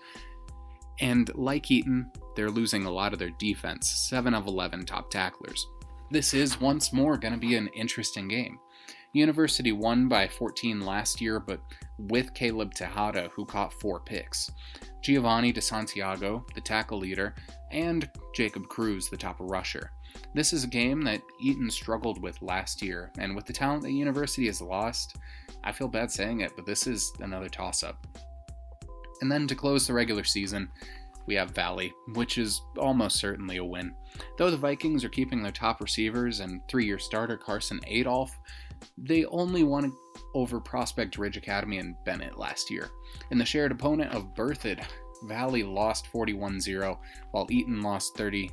and like Eaton, they're losing a lot of their defense, 7 of 11 top tacklers. This is once more going to be an interesting game. University won by 14 last year, but with Caleb Tejada, who caught 4 picks. Giovanni DeSantiago, the tackle leader, and Jacob Cruz, the top rusher. This is a game that Eaton struggled with last year, and with the talent that University has lost, I feel bad saying it, but this is another toss-up. And then to close the regular season, we have Valley, which is almost certainly a win. Though the Vikings are keeping their top receivers and 3-year starter Carson Adolph, they only won over Prospect Ridge Academy and Bennett last year. In the shared opponent of Berthoud, Valley lost 41-0, while Eaton lost 34-7.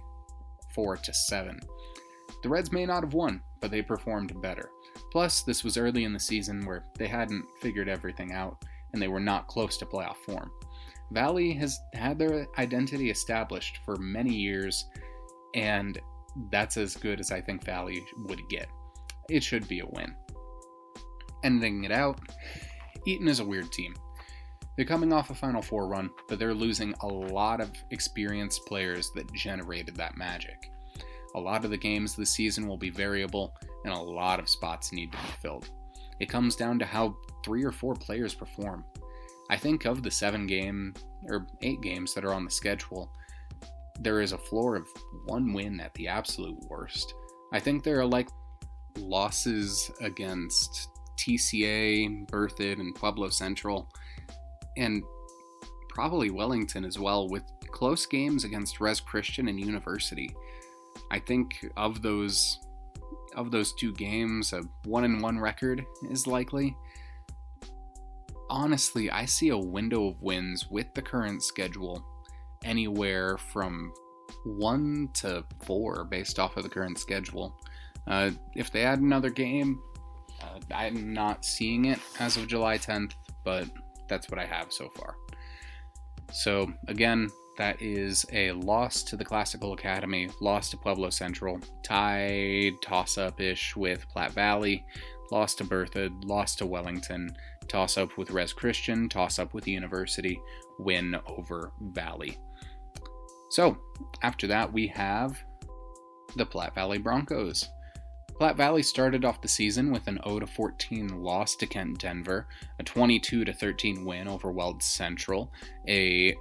The Reds may not have won, but they performed better. Plus, this was early in the season where they hadn't figured everything out, and they were not close to playoff form. Valley has had their identity established for many years, and that's as good as I think Valley would get. It should be a win. Ending it out, Eaton is a weird team. They're coming off a Final Four run, but they're losing a lot of experienced players that generated that magic. A lot of the games this season will be variable, and a lot of spots need to be filled. It comes down to how 3 or 4 players perform. I think of the 8 games that are on the schedule, there is a floor of 1 win at the absolute worst. I think there are like losses against TCA, Berthoud, and Pueblo Central, and probably Wellington as well, with close games against Res Christian and University. I think of those 2 games, a 1-1 record is likely. Honestly, I see a window of wins with the current schedule anywhere from 1 to 4 based off of the current schedule. If they add another game, I'm not seeing it as of July 10th, but that's what I have so far. So again, that is a loss to the Classical Academy, loss to Pueblo Central, tied toss-up-ish with Platte Valley, loss to Berthoud, loss to Wellington, toss-up with Res Christian, toss-up with the University, win over Valley. So, after that we have the Platte Valley Broncos. Platte Valley started off the season with an 0-14 loss to Kent Denver, a 22-13 win over Weld Central, a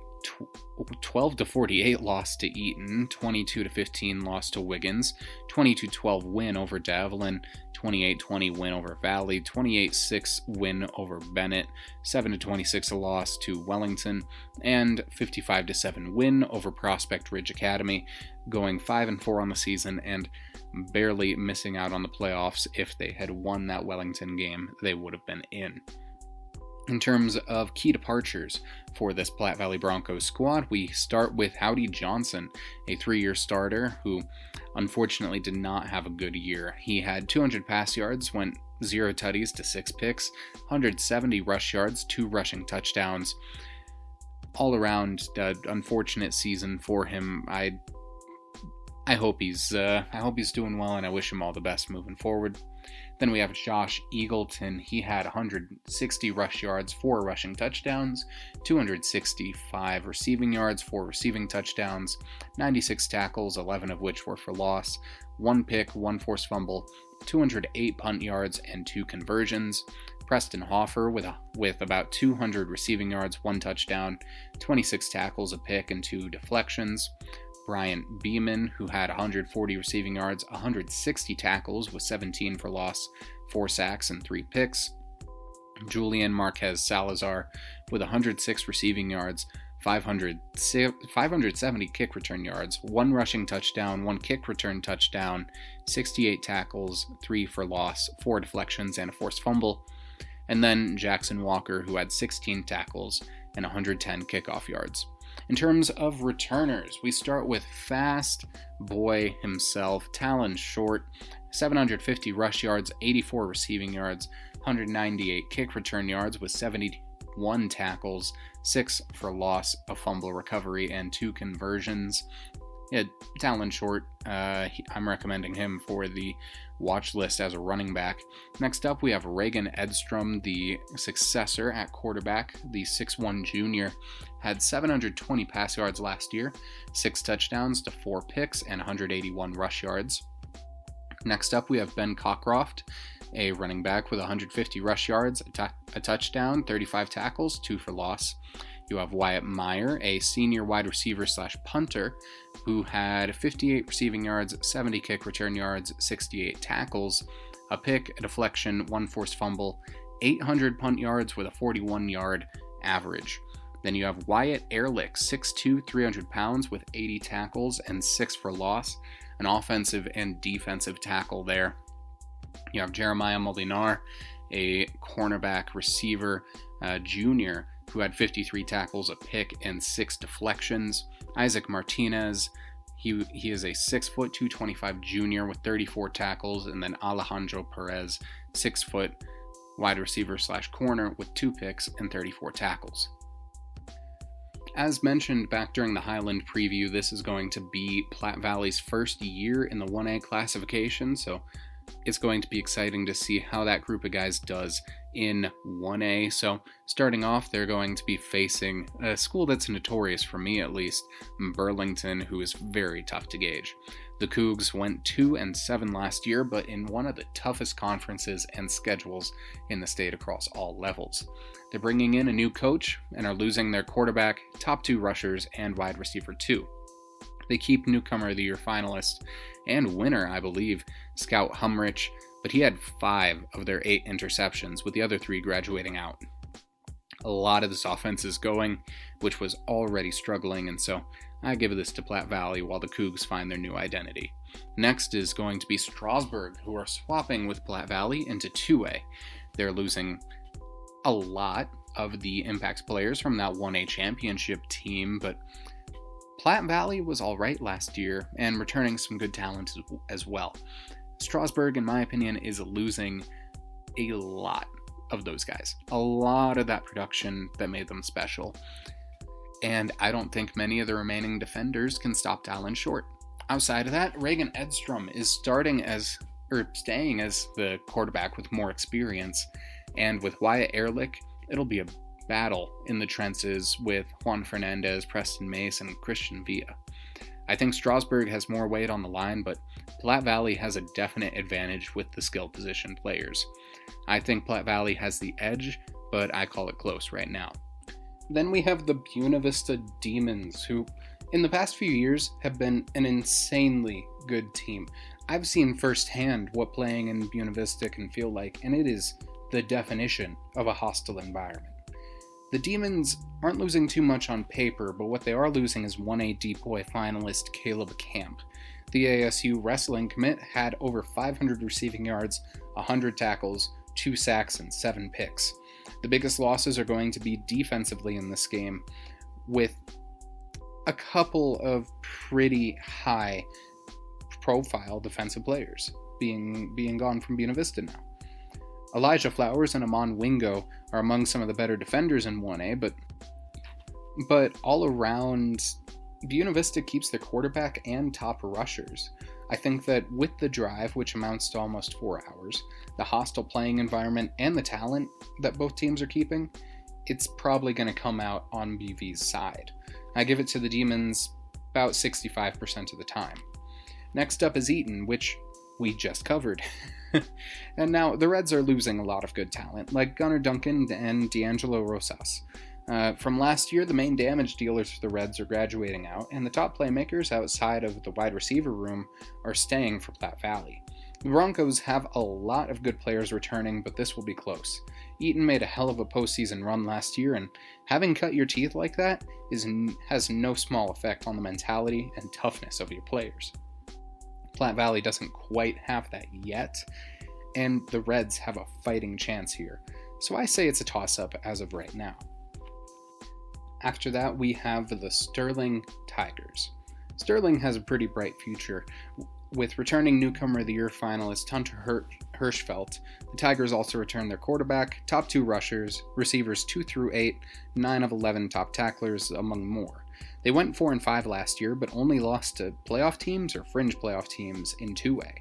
12-48 loss to Eaton, 22-15 loss to Wiggins, 22-12 win over Devlin, 28-20 win over Valley, 28-6 win over Bennett, 7-26 loss to Wellington, and 55-7 win over Prospect Ridge Academy, going 5-4 on the season and barely missing out on the playoffs. If they had won that Wellington game, they would have been in. In terms of key departures for this Platte Valley Broncos squad, we start with Howdy Johnson, a 3-year starter who unfortunately did not have a good year. He had 200 pass yards, went 0 tutties to 6 picks, 170 rush yards, 2 rushing touchdowns. All around, unfortunate season for him. I hope he's doing well, and I wish him all the best moving forward. Then we have Josh Eagleton. He had 160 rush yards, 4 rushing touchdowns, 265 receiving yards, 4 receiving touchdowns, 96 tackles, 11 of which were for loss, 1 pick, 1 forced fumble, 208 punt yards, and 2 conversions. Preston Hoffer with about 200 receiving yards, 1 touchdown, 26 tackles, a pick, and 2 deflections. Bryant Beeman, who had 140 receiving yards, 160 tackles with 17 for loss, 4 sacks, and 3 picks. Julian Marquez Salazar with 106 receiving yards, 570 kick return yards, 1 rushing touchdown, 1 kick return touchdown, 68 tackles, 3 for loss, 4 deflections, and a forced fumble. And then Jackson Walker, who had 16 tackles and 110 kickoff yards. In terms of returners, we start with fast boy himself, Talon Short, 750 rush yards, 84 receiving yards, 198 kick return yards with 71 tackles, 6 for loss, a fumble recovery, and 2 conversions. Yeah, Talon Short, I'm recommending him for the watch list as a running back. Next up, we have Reagan Edstrom, the successor at quarterback, the 6'1 junior. Had 720 pass yards last year, 6 touchdowns to 4 picks, and 181 rush yards. Next up, we have Ben Cockcroft, a running back with 150 rush yards, a touchdown, 35 tackles, 2 for loss. You have Wyatt Meyer, a senior wide receiver / punter, who had 58 receiving yards, 70 kick return yards, 68 tackles, a pick, a deflection, 1 forced fumble, 800 punt yards with a 41-yard average. Then you have Wyatt Ehrlich, 6'2", 300 pounds with 80 tackles and 6 for loss, an offensive and defensive tackle there. You have Jeremiah Molinar, a cornerback receiver junior, who had 53 tackles, a pick, and 6 deflections. Isaac Martinez, he is a 6', 225 junior with 34 tackles, and then Alejandro Perez, 6' wide receiver / corner with 2 picks and 34 tackles. As mentioned back during the Highland preview, this is going to be Platte Valley's first year in the 1A classification, so it's going to be exciting to see how that group of guys does in 1A. So starting off, they're going to be facing a school that's notorious, for me at least, Burlington, who is very tough to gauge. The Cougs went 2-7 last year, but in one of the toughest conferences and schedules in the state across all levels. They're bringing in a new coach and are losing their quarterback, top 2 rushers, and wide receiver 2. They keep Newcomer of the Year finalist and winner, I believe, Scout Humrich, but he had 5 of their 8 interceptions, with the other 3 graduating out. A lot of this offense is going, which was already struggling, and so I give this to Platte Valley while the Cougs find their new identity. Next is going to be Strasburg, who are swapping with Platte Valley into 2A. They're losing a lot of the impact players from that 1A championship team, but Platte Valley was alright last year and returning some good talent as well. Strasburg, in my opinion, is losing a lot of those guys. A lot of that production that made them special. And I don't think many of the remaining defenders can stop Talon Short. Outside of that, Reagan Edstrom is staying as the quarterback with more experience. And with Wyatt Ehrlich, it'll be a battle in the trenches with Juan Fernandez, Preston Mace, and Christian Villa. I think Strasburg has more weight on the line, but Platte Valley has a definite advantage with the skill position players. I think Platte Valley has the edge, but I call it close right now. Then we have the Buena Vista Demons, who in the past few years have been an insanely good team. I've seen firsthand what playing in Buena Vista can feel like, and it is the definition of a hostile environment. The Demons aren't losing too much on paper, but what they are losing is 1A Depoy finalist Caleb Camp. The ASU wrestling commit had over 500 receiving yards, 100 tackles, 2 sacks, and 7 picks. The biggest losses are going to be defensively in this game, with a couple of pretty high-profile defensive players being gone from Buena Vista now. Elijah Flowers and Amon Wingo are among some of the better defenders in 1A, but all around, Buena Vista keeps their quarterback and top rushers. I think that with the drive, which amounts to almost 4 hours, the hostile playing environment, and the talent that both teams are keeping, it's probably going to come out on BV's side. I give it to the Demons about 65% of the time. Next up is Eaton, which we just covered. And now the Reds are losing a lot of good talent, like Gunnar Duncan and D'Angelo Rosas. From last year, the main damage dealers for the Reds are graduating out, and the top playmakers outside of the wide receiver room are staying for Platte Valley. The Broncos have a lot of good players returning, but this will be close. Eaton made a hell of a postseason run last year, and having cut your teeth like that has no small effect on the mentality and toughness of your players. Platte Valley doesn't quite have that yet, and the Reds have a fighting chance here, so I say it's a toss-up as of right now. After that, we have the Sterling Tigers. Sterling has a pretty bright future. With returning Newcomer of the Year finalist Hunter Hirschfeld, the Tigers also returned their quarterback, top 2 rushers, receivers 2 through 8, 9 of 11 top tacklers, among more. They went 4-5 last year, but only lost to playoff teams or fringe playoff teams in 2A.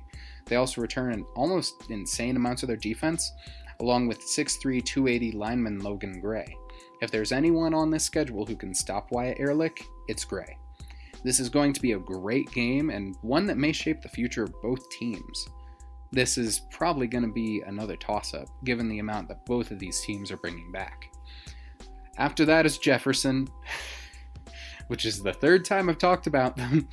They also return almost insane amounts of their defense, along with 6'3", 280 lineman Logan Gray. If there's anyone on this schedule who can stop Wyatt Ehrlich, it's Gray. This is going to be a great game and one that may shape the future of both teams. This is probably going to be another toss-up, given the amount that both of these teams are bringing back. After that is Jefferson, which is the 3rd time I've talked about them.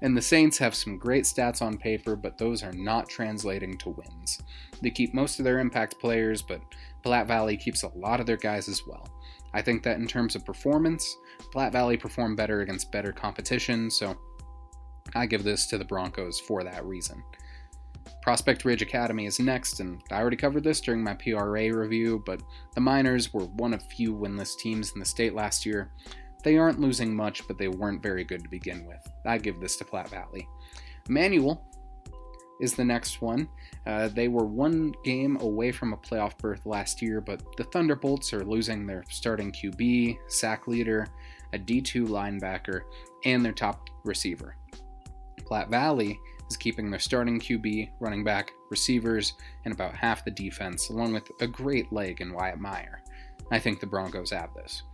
And the Saints have some great stats on paper, but those are not translating to wins. They keep most of their impact players, but Platte Valley keeps a lot of their guys as well. I think that in terms of performance, Platte Valley performed better against better competition, so I give this to the Broncos for that reason. Prospect Ridge Academy is next, and I already covered this during my PRA review, but the Miners were one of few winless teams in the state last year. They aren't losing much, but they weren't very good to begin with. I give this to Platte Valley. Manual is the next one. They were 1 game away from a playoff berth last year, but the Thunderbolts are losing their starting QB, sack leader, a D2 linebacker, and their top receiver. Platte Valley is keeping their starting QB, running back, receivers, and about half the defense, along with a great leg in Wyatt Meyer. I think the Broncos have this.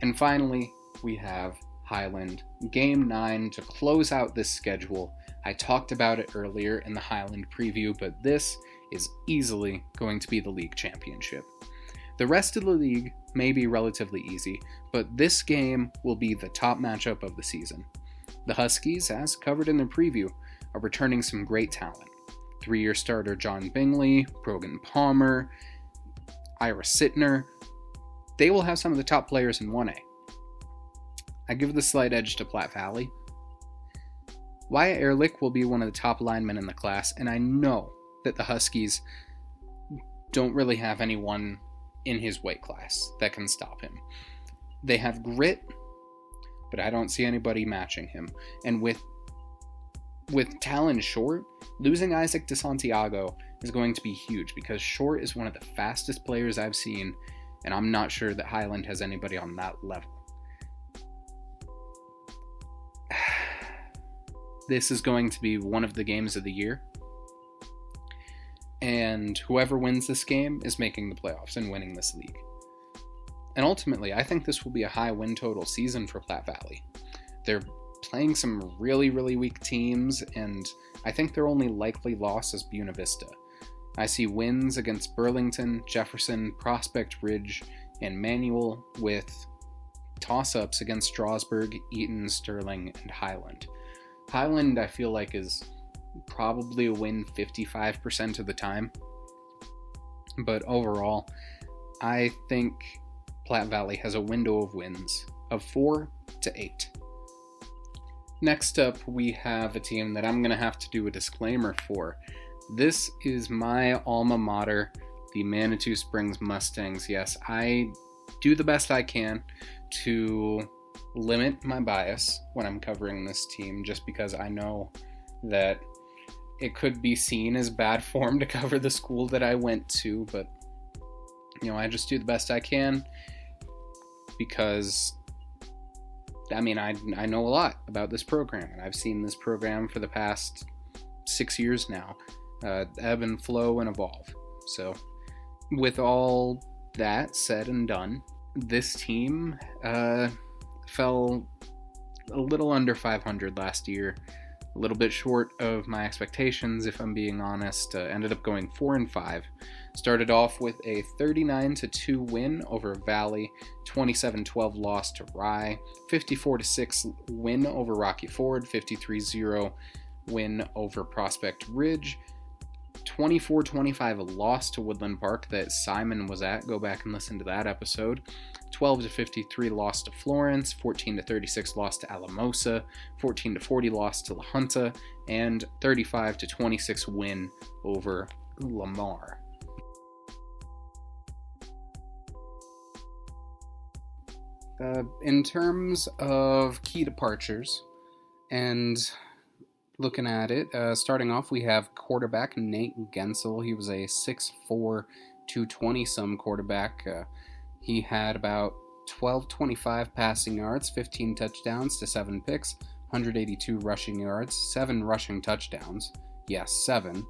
And finally, we have Highland, Game 9 to close out this schedule. I talked about it earlier in the Highland preview, but this is easily going to be the league championship. The rest of the league may be relatively easy, but this game will be the top matchup of the season. The Huskies, as covered in the preview, are returning some great talent. 3-year starter John Bingley, Brogan Palmer, Ira Sittner. They will have some of the top players in 1A. I give the slight edge to Platte Valley. Wyatt Ehrlich will be one of the top linemen in the class, and I know that the Huskies don't really have anyone in his weight class that can stop him. They have grit, but I don't see anybody matching him. And with talent short, losing Isaac DeSantiago is going to be huge because Short is one of the fastest players I've seen, and I'm not sure that Highland has anybody on that level. This is going to be one of the games of the year, and whoever wins this game is making the playoffs and winning this league. And ultimately, I think this will be a high win total season for Platte Valley. They're playing some really, really weak teams, and I think their only likely loss is Buena Vista. I see wins against Burlington, Jefferson, Prospect Ridge, and Manual, with toss-ups against Strasburg, Eaton, Sterling, and Highland. Highland, I feel like, is probably a win 55% of the time, but overall, I think Platte Valley has a window of wins of 4 to 8. Next up, we have a team that I'm going to have to do a disclaimer for. This is my alma mater, the Manitou Springs Mustangs. Yes, I do the best I can to limit my bias when I'm covering this team, just because I know that it could be seen as bad form to cover the school that I went to, but I just do the best I can because I know a lot about this program, and I've seen this program for the past 6 years now ebb and flow and evolve. So with all that said and done, this team fell a little under 500 last year, a little bit short of my expectations, if I'm being honest. Ended up going 4-5. Started off with a 39-2 win over Valley, 27-12 loss to Rye, 54-6 win over Rocky Ford, 53-0 win over Prospect Ridge, 24-25 loss to Woodland Park that Simon was at. Go back and listen to that episode. 12-53 loss to Florence, 14-36 loss to Alamosa, 14-40 loss to La Junta, and 35-26 win over Lamar. In terms of key departures, and looking at it, starting off, we have quarterback Nate Gensel. He was a 6'4", 220-some quarterback. He had about 1,225 passing yards, 15 touchdowns to 7 picks, 182 rushing yards, 7 rushing touchdowns. Yes, 7.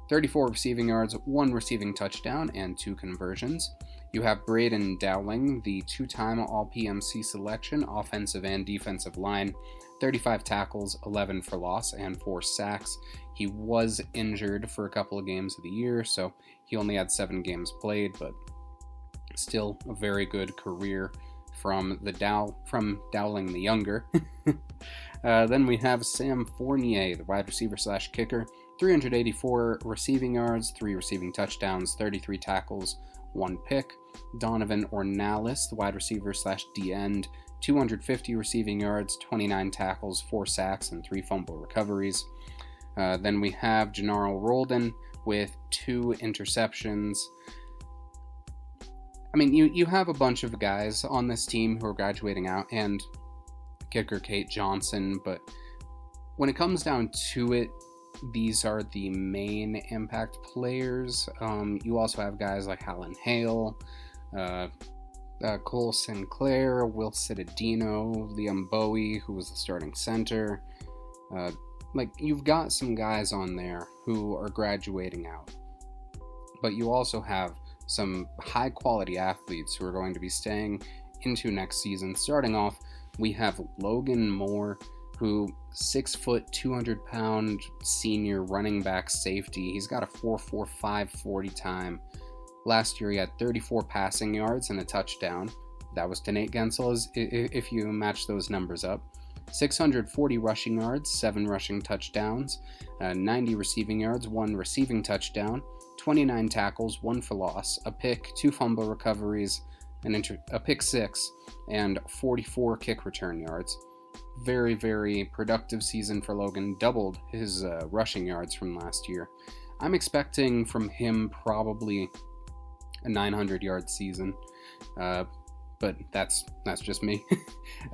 34 receiving yards, 1 receiving touchdown, and 2 conversions. You have Braden Dowling, the 2-time All-PMC selection, offensive and defensive line, 35 tackles, 11 for loss, and 4 sacks. He was injured for a couple of games of the year, so he only had 7 games played, but still a very good career from Dowling the Younger. Then we have Sam Fournier, the wide receiver / kicker, 384 receiving yards, 3 receiving touchdowns, 33 tackles, 1 pick. Donovan Ornalis, the wide receiver / D-end, 250 receiving yards, 29 tackles, 4 sacks, and 3 fumble recoveries. Then we have Gennaro Roldan with 2 interceptions. You have a bunch of guys on this team who are graduating out, and kicker Kate Johnson, but when it comes down to it, these are the main impact players. You also have guys like Alan Hale, Cole Sinclair, Will Cittadino, Liam Bowie, who was the starting center. You've got some guys on there who are graduating out, but you also have some high-quality athletes who are going to be staying into next season, starting off we have Logan Moore, who 6 foot, 200-pound senior running back safety. He's got a 4.45 40 time. Last year he had 34 passing yards and a touchdown. That was to Nate Gensel's, if you match those numbers up. 640 rushing yards, 7 rushing touchdowns, 90 receiving yards, 1 receiving touchdown, 29 tackles, 1 for loss, a pick, 2 fumble recoveries, a pick 6, and 44 kick return yards. Very, very productive season for Logan, doubled his rushing yards from last year. I'm expecting from him probably a 900-yard season, but that's just me,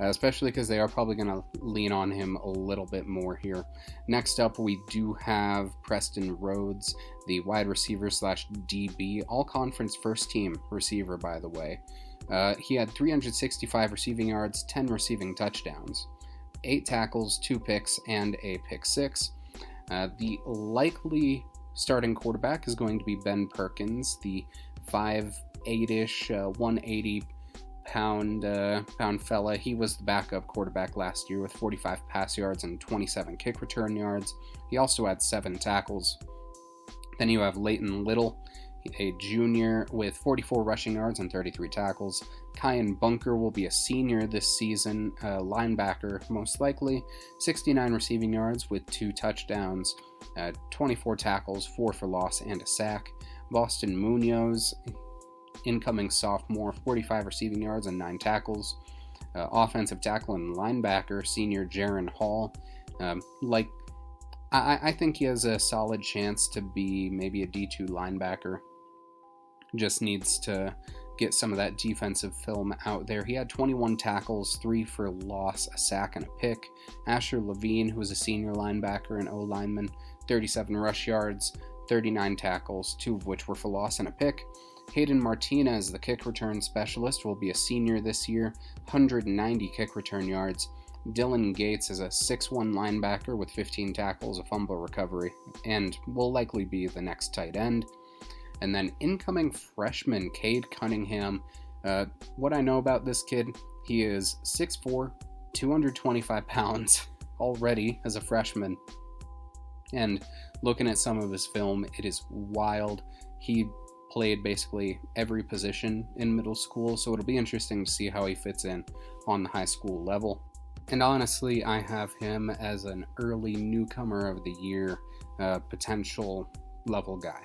especially because they are probably going to lean on him a little bit more here. Next up, we do have Preston Rhodes, the wide receiver / DB, all-conference first-team receiver, by the way. He had 365 receiving yards, 10 receiving touchdowns, 8 tackles, 2 picks, and a pick 6. The likely starting quarterback is going to be Ben Perkins, the 5'8-ish, 180-pound fella. He was the backup quarterback last year with 45 pass yards and 27 kick return yards. He also had 7 tackles. Then you have Leighton Little, a junior with 44 rushing yards and 33 tackles. Kyan Bunker will be a senior this season, linebacker most likely, 69 receiving yards with 2 touchdowns, 24 tackles, 4 for loss, and a sack. Boston Munoz, incoming sophomore, 45 receiving yards and 9 tackles. Offensive tackle and linebacker, senior Jaron Hall. I think he has a solid chance to be maybe a D2 linebacker. Just needs to get some of that defensive film out there. He had 21 tackles, 3 for loss, a sack, and a pick. Asher Levine, who is a senior linebacker and O-lineman, 37 rush yards, 39 tackles, 2 of which were for loss and a pick. Hayden Martinez, the kick return specialist, will be a senior this year, 190 kick return yards. Dylan Gates is a 6'1 linebacker with 15 tackles, a fumble recovery, and will likely be the next tight end. And then incoming freshman Cade Cunningham. What I know about this kid, he is 6'4", 225 pounds already as a freshman. And looking at some of his film, it is wild. He played basically every position in middle school, so it'll be interesting to see how he fits in on the high school level. And honestly, I have him as an early newcomer of the year, potential level guy.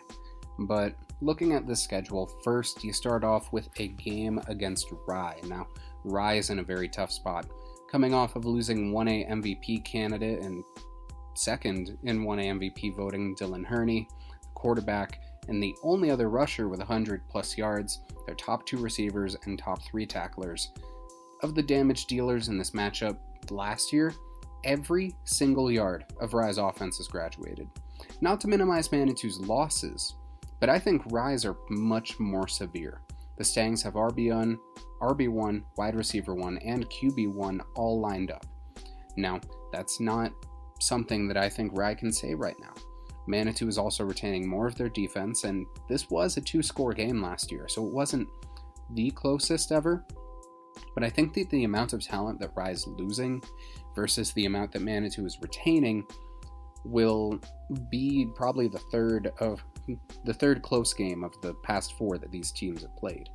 But looking at this schedule, first you start off with a game against Rye. Now, Rye is in a very tough spot, coming off of losing 1A MVP candidate and second in 1A MVP voting, Dylan Herney, quarterback, and the only other rusher with 100-plus yards, their top 2 receivers, and top 3 tacklers. Of the damage dealers in this matchup last year, every single yard of Rye's offense is graduated. Not to minimize Manitou's losses, but I think Rye's are much more severe. The Stangs have RB1, wide receiver 1, and QB 1 all lined up. Now, that's not something that I think Rye can say right now. Manitou is also retaining more of their defense, and this was a 2-score game last year, so it wasn't the closest ever. But I think that the amount of talent that Rye is losing versus the amount that Manitou is retaining will be probably the third close game of the past 4 that these teams have played.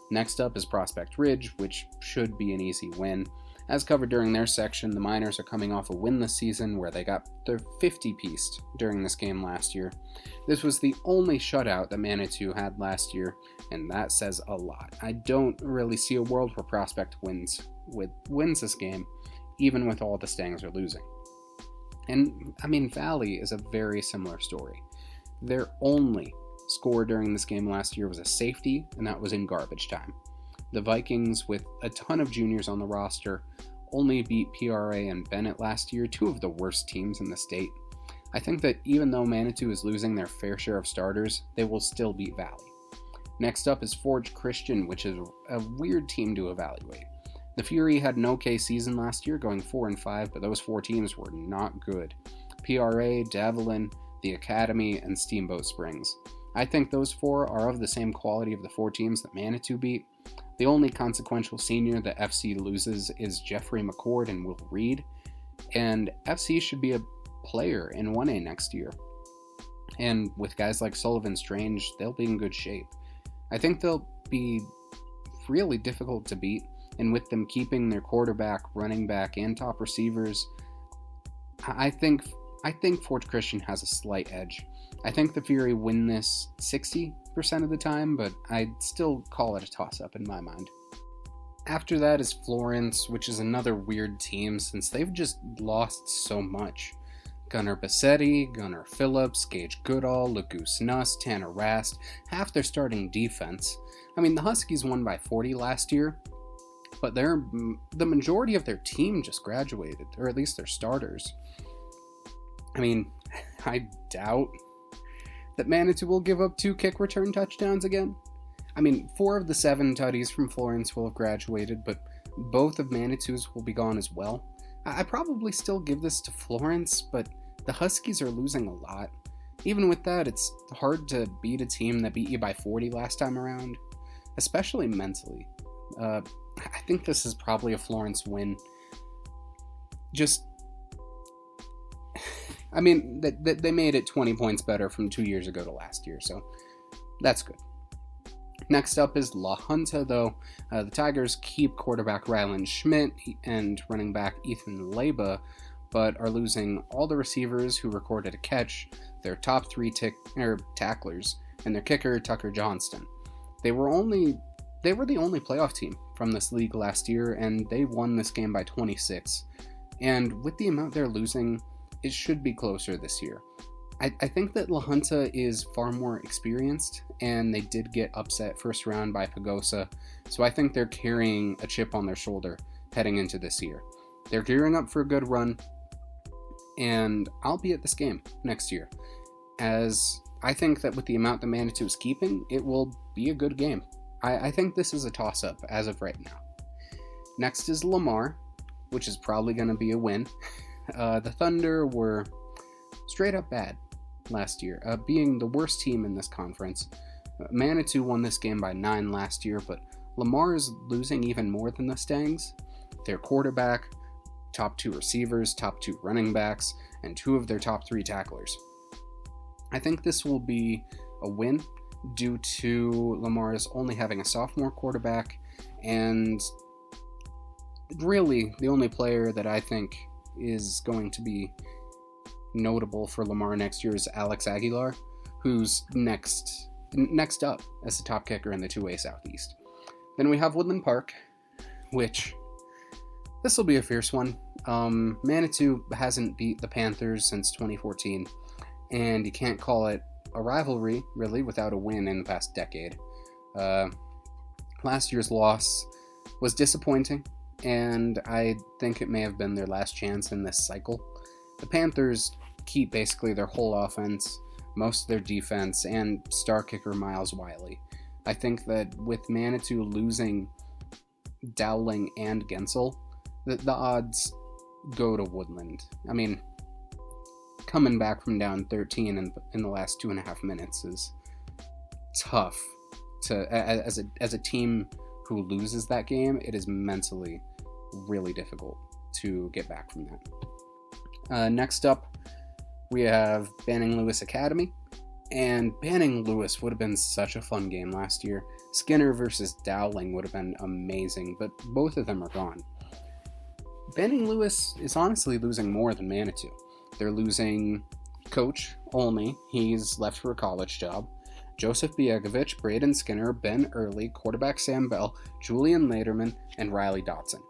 Next up is Prospect Ridge, which should be an easy win. As covered during their section, the Miners are coming off a win this season where they got their 50-piece during this game last year. This was the only shutout that Manitou had last year, and that says a lot. I don't really see a world where Prospect wins this game, even with all the Stangs are losing. And, Valley is a very similar story. Their only score during this game last year was a safety, and that was in garbage time. The Vikings, with a ton of juniors on the roster, only beat PRA and Bennett last year, 2 of the worst teams in the state. I think that even though Manitou is losing their fair share of starters, they will still beat Valley. Next up is Forge Christian, which is a weird team to evaluate. The Fury had an okay season last year, going 4-5, but those 4 teams were not good. PRA, Devlin, the Academy, and Steamboat Springs. I think those 4 are of the same quality of the 4 teams that Manitou beat, The only consequential senior that FC loses is Jeffrey McCord and Will Reed, and FC should be a player in 1A next year. And with guys like Sullivan Strange, they'll be in good shape. I think they'll be really difficult to beat, and with them keeping their quarterback, running back, and top receivers, I think Fort Christian has a slight edge. I think the Fury win this 60% of the time, but I'd still call it a toss-up in my mind. After that is Florence, which is another weird team since they've just lost so much. Gunnar Bassetti, Gunnar Phillips, Gage Goodall, Lagoose Nuss, Tanner Rast, half their starting defense. I mean, the Huskies won by 40 last year, but the majority of their team just graduated, or at least their starters. I mean, I doubt that Manitou will give up 2 kick return touchdowns again. I mean, 4 of the 7 tutties from Florence will have graduated, but both of Manitou's will be gone as well. I probably still give this to Florence, but the Huskies are losing a lot. Even with that, it's hard to beat a team that beat you by 40 last time around, especially mentally. I think this is probably a Florence win. I mean, they made it 20 points better from 2 years ago to last year, so that's good. Next up is La Junta, though. The Tigers keep quarterback Ryland Schmidt and running back Ethan Leba, but are losing all the receivers who recorded a catch, their top 3 tacklers, and their kicker Tucker Johnston. They were the only playoff team from this league last year, and they won this game by 26. And with the amount they're losing, it should be closer this year. I think that La Junta is far more experienced, and they did get upset first round by Pagosa, so I think they're carrying a chip on their shoulder heading into this year. They're gearing up for a good run, and I'll be at this game next year, as I think that with the amount that Manitou is keeping, it will be a good game. I think this is a toss-up as of right now. Next is Lamar, which is probably going to be a win. The Thunder were straight up bad last year, being the worst team in this conference. Manitou won this game by 9 last year, but Lamar is losing even more than the Stangs. Their quarterback, top 2 receivers, top 2 running backs, and 2 of their top 3 tacklers. I think this will be a win due to Lamar's only having a sophomore quarterback, and really the only player that I think is going to be notable for Lamar next year is Alex Aguilar, who's next up as the top kicker in the 2A Southeast. Then we have Woodland Park, which this will be a fierce one. Manitou hasn't beat the Panthers since 2014, and you can't call it a rivalry, really, without a win in the past decade. Last year's loss was disappointing, and I think it may have been their last chance in this cycle. The Panthers keep basically their whole offense, most of their defense, and star kicker Miles Wiley. I think that with Manitou losing Dowling and Gensel, the odds go to Woodland. I mean, coming back from down 13 in the last 2.5 minutes is tough. As a team who loses that game, it is mentally really difficult to get back from that. Next up, we have Banning Lewis Academy, and Banning Lewis would have been such a fun game last year. Skinner versus Dowling would have been amazing, but both of them are gone. Banning Lewis is honestly losing more than Manitou. They're losing Coach Olney, he's left for a college job, Joseph Biegovich, Braden Skinner, Ben Early, quarterback Sam Bell, Julian Laderman, and Riley Dotson.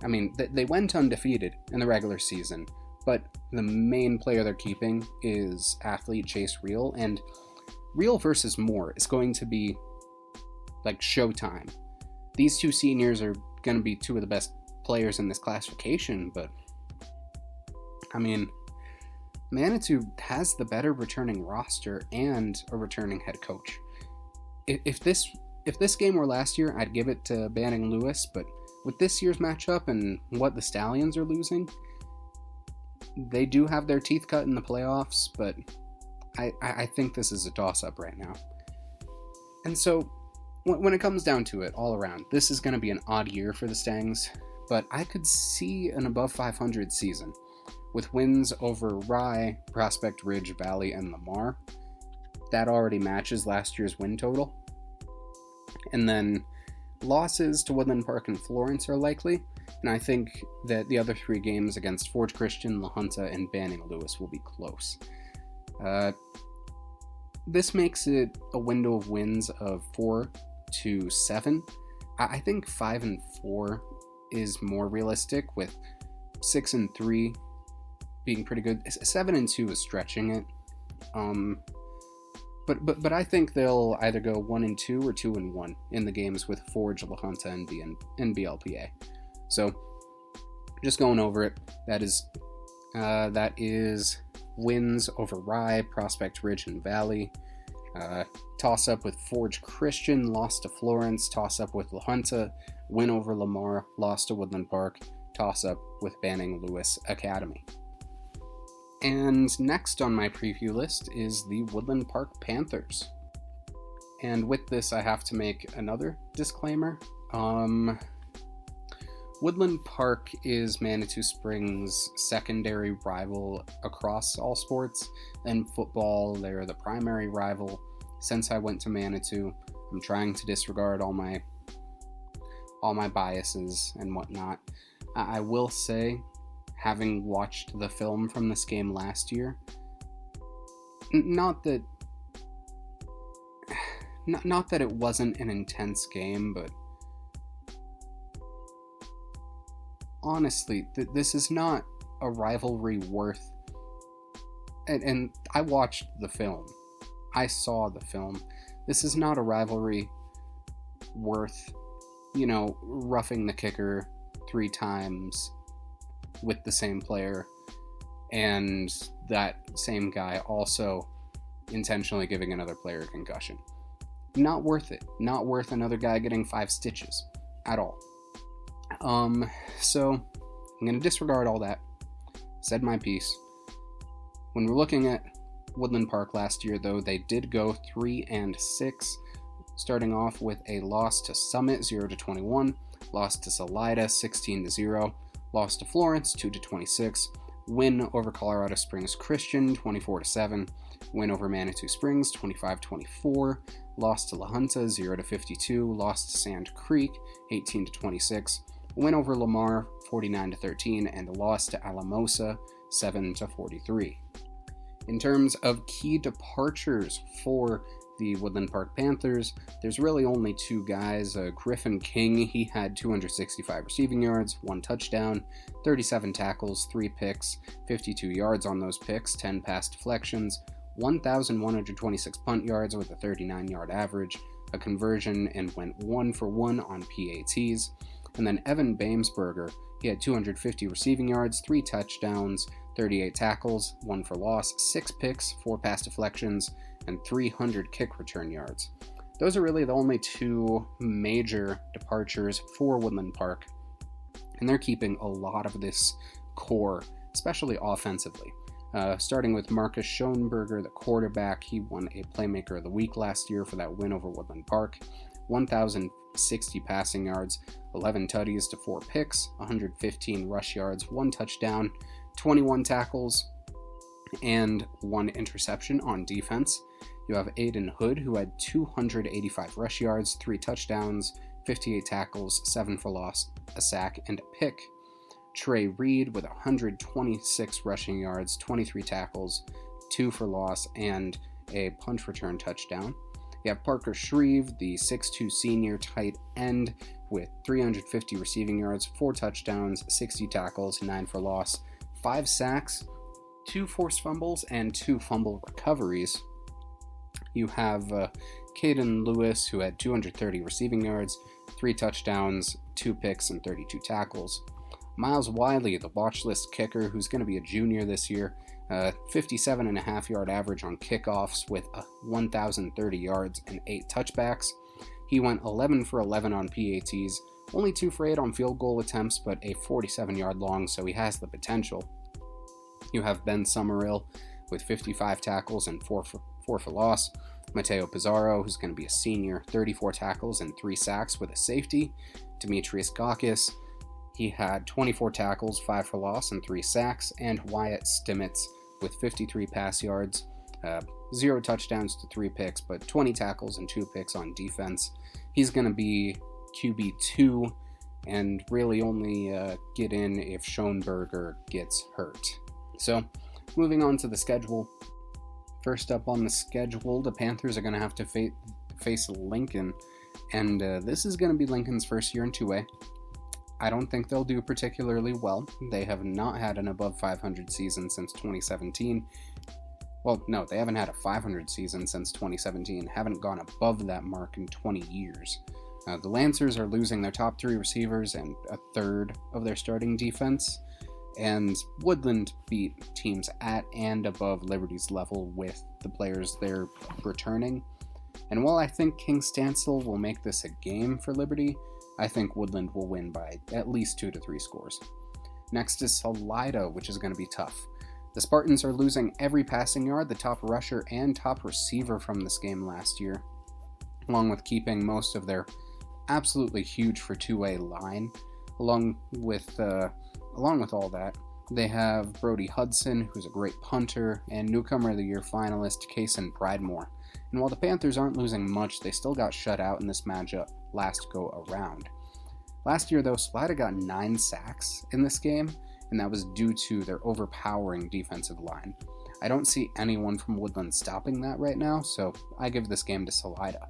I mean, they went undefeated in the regular season, but the main player they're keeping is athlete Chase Reel, and Reel versus Moore is going to be like showtime. These 2 seniors are going to be 2 of the best players in this classification, but I mean, Manitou has the better returning roster and a returning head coach. If this game were last year, I'd give it to Banning Lewis, but with this year's matchup and what the Stallions are losing, they do have their teeth cut in the playoffs, but I think this is a toss-up right now. And so, when it comes down to it, all around, this is going to be an odd year for the Stangs, but I could see an above 500 season, with wins over Rye, Prospect Ridge, Valley, and Lamar. That already matches last year's win total. And then losses to Woodland Park and Florence are likely, and I think that the other 3 games against Forge Christian, La Junta, and Banning Lewis will be close. This makes it a window of wins of 4 to 7. I think 5 and 4 is more realistic, with 6 and 3 being pretty good. 7 and 2 is stretching it. But I think they'll either go 1 and 2 or 2 and 1 in the games with Forge, La Junta, and BLPA. So, just going over it, that is wins over Rye, Prospect Ridge, and Valley. Toss-up with Forge Christian, loss to Florence. Toss-up with La Junta, win over Lamar, loss to Woodland Park. Toss-up with Banning Lewis Academy. And next on my preview list is the Woodland Park Panthers. And with this, I have to make another disclaimer. Woodland Park is Manitou Springs' secondary rival across all sports. In football, they're the primary rival. Since I went to Manitou, I'm trying to disregard all my biases and whatnot. I will say, having watched the film from this game last year, not that it wasn't an intense game, but honestly, this is not a rivalry worth... And I watched the film. I saw the film. This is not a rivalry worth, roughing the kicker 3 times with the same player, and that same guy also intentionally giving another player a concussion. Not worth it. Not worth another guy getting 5 stitches at all. So I'm going to disregard all that. Said my piece. When we're looking at Woodland Park last year, though, they did go 3-6, starting off with a loss to Summit 0-21, loss to Salida 16-0, loss to Florence 2-26, win over Colorado Springs Christian 24-7, win over Manitou Springs 25-24, loss to La Junta 0-52, loss to Sand Creek 18-26, win over Lamar 49-13, and a loss to Alamosa 7-43. In terms of key departures for the Woodland Park Panthers, there's really only 2 guys. Griffin King, he had 265 receiving yards, 1 touchdown, 37 tackles, 3 picks, 52 yards on those picks, 10 pass deflections, 1,126 punt yards with a 39-yard average, a conversion, and went 1 for 1 on PATs. And then Evan Bamesberger, he had 250 receiving yards, 3 touchdowns, 38 tackles, 1 for loss, 6 picks, 4 pass deflections, and 300 kick return yards. Those are really the only 2 major departures for Woodland Park, and they're keeping a lot of this core, especially offensively. Starting with Marcus Schoenberger, the quarterback, he won a Playmaker of the Week last year for that win over Woodland Park. 1,060 passing yards, 11 tutties to 4 picks, 115 rush yards, 1 touchdown, 21 tackles, and 1 interception on defense. You have Aiden Hood, who had 285 rush yards, 3 touchdowns, 58 tackles, 7 for loss, a sack, and a pick. Trey Reed with 126 rushing yards, 23 tackles, 2 for loss, and a punt return touchdown. You have Parker Shreve, the 6'2 senior tight end, with 350 receiving yards, 4 touchdowns, 60 tackles, 9 for loss, 5 sacks, 2 forced fumbles, and 2 fumble recoveries. You have Caden Lewis, who had 230 receiving yards, 3 touchdowns, 2 picks, and 32 tackles. Miles Wiley, the watch list kicker, who's going to be a junior this year, 57.5 yard average on kickoffs with 1,030 yards and 8 touchbacks. He went 11 for 11 on PATs, only 2 for 8 on field goal attempts, but a 47-yard long, so he has the potential. You have Ben Summerill with 55 tackles and 4 for loss. Mateo Pizarro, who's going to be a senior, 34 tackles and 3 sacks with a safety. Demetrius Gakis, he had 24 tackles, 5 for loss, and 3 sacks. And Wyatt Stimmitz with 53 pass yards, 0 touchdowns to 3 picks, but 20 tackles and 2 picks on defense. He's going to be QB2 and really only get in if Schoenberger gets hurt. So, moving on to the schedule. First up on the schedule, the Panthers are going to have to face Lincoln, and this is going to be Lincoln's first year in 2A. I don't think they'll do particularly well. They have not had an above 500 season since 2017. Well, no, they haven't had a 500 season since 2017, haven't gone above that mark in 20 years. The Lancers are losing their top 3 receivers and a third of their starting defense, and Woodland beat teams at and above Liberty's level with the players they're returning. And while I think King Stansel will make this a game for Liberty, I think Woodland will win by at least 2 to 3 scores. Next is Salida, which is going to be tough. The Spartans are losing every passing yard, the top rusher and top receiver from this game last year, along with keeping most of their absolutely huge for 2A line. Along with all that, they have Brody Hudson, who's a great punter, and Newcomer of the Year finalist Kason Pridemore. And while the Panthers aren't losing much, they still got shut out in this matchup last go around. Last year, though, Salida got 9 sacks in this game, and that was due to their overpowering defensive line. I don't see anyone from Woodland stopping that right now, so I give this game to Salida.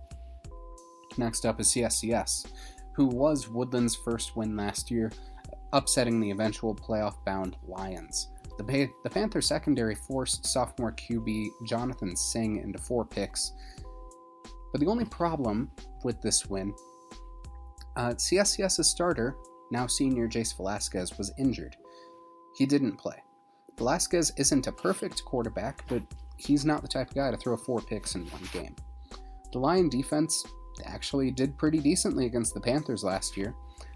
Next up is CSCS, who was Woodland's first win last year, upsetting the eventual playoff-bound Lions. The Panther secondary forced sophomore QB Jonathan Singh into 4 picks, but the only problem with this win, CSCS's starter, now senior Jace Velasquez, was injured. He didn't play. Velasquez isn't a perfect quarterback, but he's not the type of guy to throw 4 picks in one game. The Lion defense actually did pretty decently against the Panthers last year,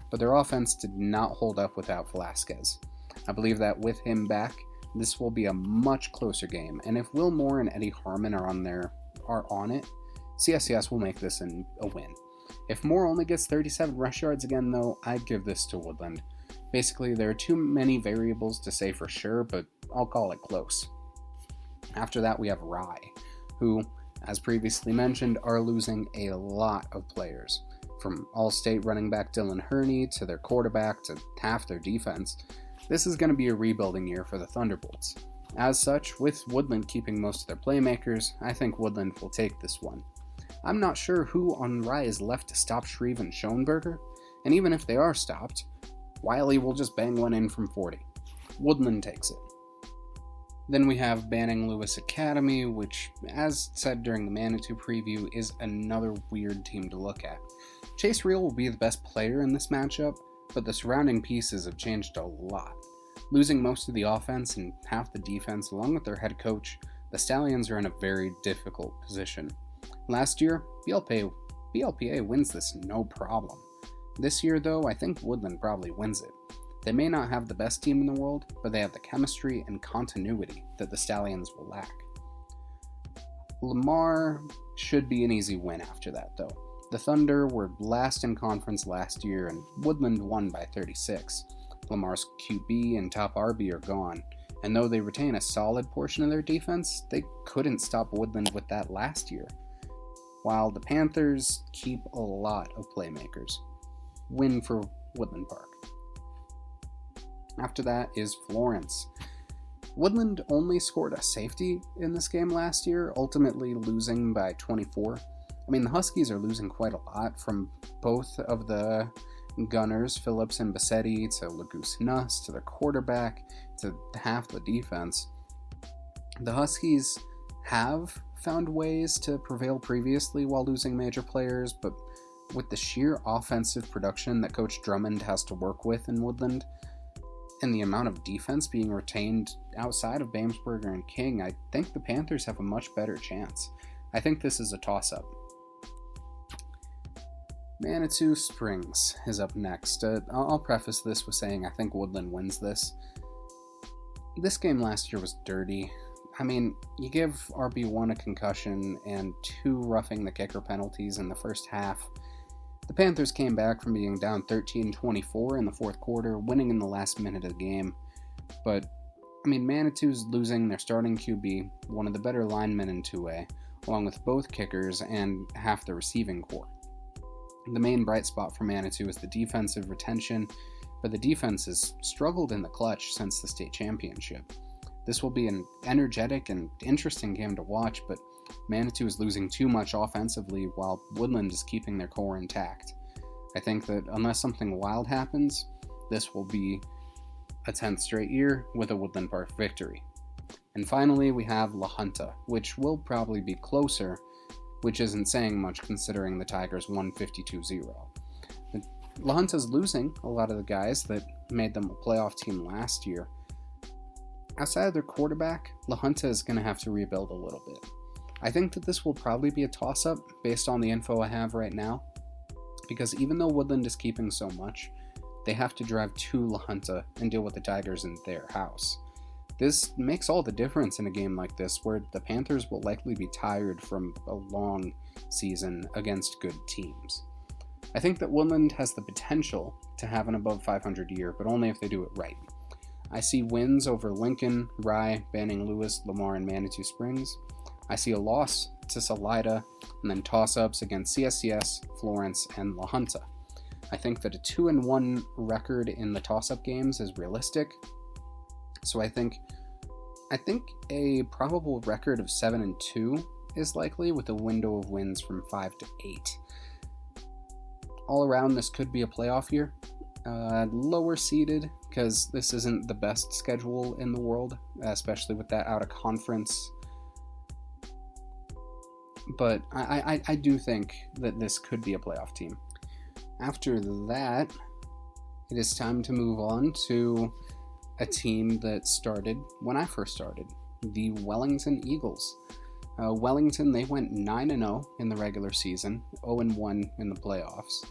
but their offense did not hold up without Velasquez. I believe that with him back, this will be a much closer game, and if Will Moore and Eddie Harmon are on it, CSCS will make this a win. If Moore only gets 37 rush yards again, though, I'd give this to Woodland. Basically, there are too many variables to say for sure, but I'll call it close. After that, we have Rye, who, as previously mentioned, are losing a lot of players. From All-State running back Dylan Herney to their quarterback to half their defense. This is going to be a rebuilding year for the Thunderbolts. As such, with Woodland keeping most of their playmakers, I think Woodland will take this one. I'm not sure who on Rye is left to stop Shreve and Schoenberger, and even if they are stopped, Wiley will just bang one in from 40. Woodland takes it. Then we have Banning Lewis Academy, which, as said during the Manitou preview, is another weird team to look at. Chase Reel will be the best player in this matchup, but the surrounding pieces have changed a lot. Losing most of the offense and half the defense, along with their head coach, the Stallions are in a very difficult position. Last year, BLPA wins this no problem. This year, though, I think Woodland probably wins it. They may not have the best team in the world, but they have the chemistry and continuity that the Stallions will lack. Lamar should be an easy win after that, though. The Thunder were last in conference last year, and Woodland won by 36. Lamar's QB and top RB are gone, and though they retain a solid portion of their defense, they couldn't stop Woodland with that last year. While the Panthers keep a lot of playmakers. Win for Woodland Park. After that is Florence. Woodland only scored a safety in this game last year, ultimately losing by 24. I mean, the Huskies are losing quite a lot, from both of the gunners, Phillips and Bassetti, to Laguse Nuss, to their quarterback, to half the defense. The Huskies have found ways to prevail previously while losing major players, but with the sheer offensive production that Coach Drummond has to work with in Woodland, and the amount of defense being retained outside of Bamsberger and King, I think the Panthers have a much better chance. I think this is a toss-up. Manitou Springs is up next. I'll preface this with saying I think Woodland wins this. This game last year was dirty. I mean, you give RB1 a concussion and 2 roughing the kicker penalties in the first half. The Panthers came back from being down 13-24 in the fourth quarter, winning in the last minute of the game. But, I mean, Manitou's losing their starting QB, one of the better linemen in 2A, along with both kickers and half the receiving corps. The main bright spot for Manitou is the defensive retention, but the defense has struggled in the clutch since the state championship. This will be an energetic and interesting game to watch, but Manitou is losing too much offensively while Woodland is keeping their core intact. I think that unless something wild happens, this will be a 10th straight year with a Woodland Park victory. And finally, we have La Junta, which will probably be closer, which isn't saying much considering the Tigers won 52-0. La Junta's losing a lot of the guys that made them a playoff team last year. Outside of their quarterback, La Junta is going to have to rebuild a little bit. I think that this will probably be a toss-up based on the info I have right now, because even though Woodland is keeping so much, they have to drive to La Junta and deal with the Tigers in their house. This makes all the difference in a game like this, where the Panthers will likely be tired from a long season against good teams. I think that Woodland has the potential to have an above 500 year, but only if they do it right. I see wins over Lincoln, Rye, Banning Lewis, Lamar, and Manitou Springs. I see a loss to Salida, and then toss-ups against CSCS, Florence, and La Junta. I think that a 2-1 record in the toss-up games is realistic. So I think a probable record of 7-2 is likely, with a window of wins from 5 to 8. All around, this could be a playoff year. Lower seeded, because this isn't the best schedule in the world, especially with that out of conference. But I do think that this could be a playoff team. After that, it is time to move on to a team that started when I first started, the Wellington Eagles. Wellington, they went 9-0 in the regular season, 0-1 in the playoffs.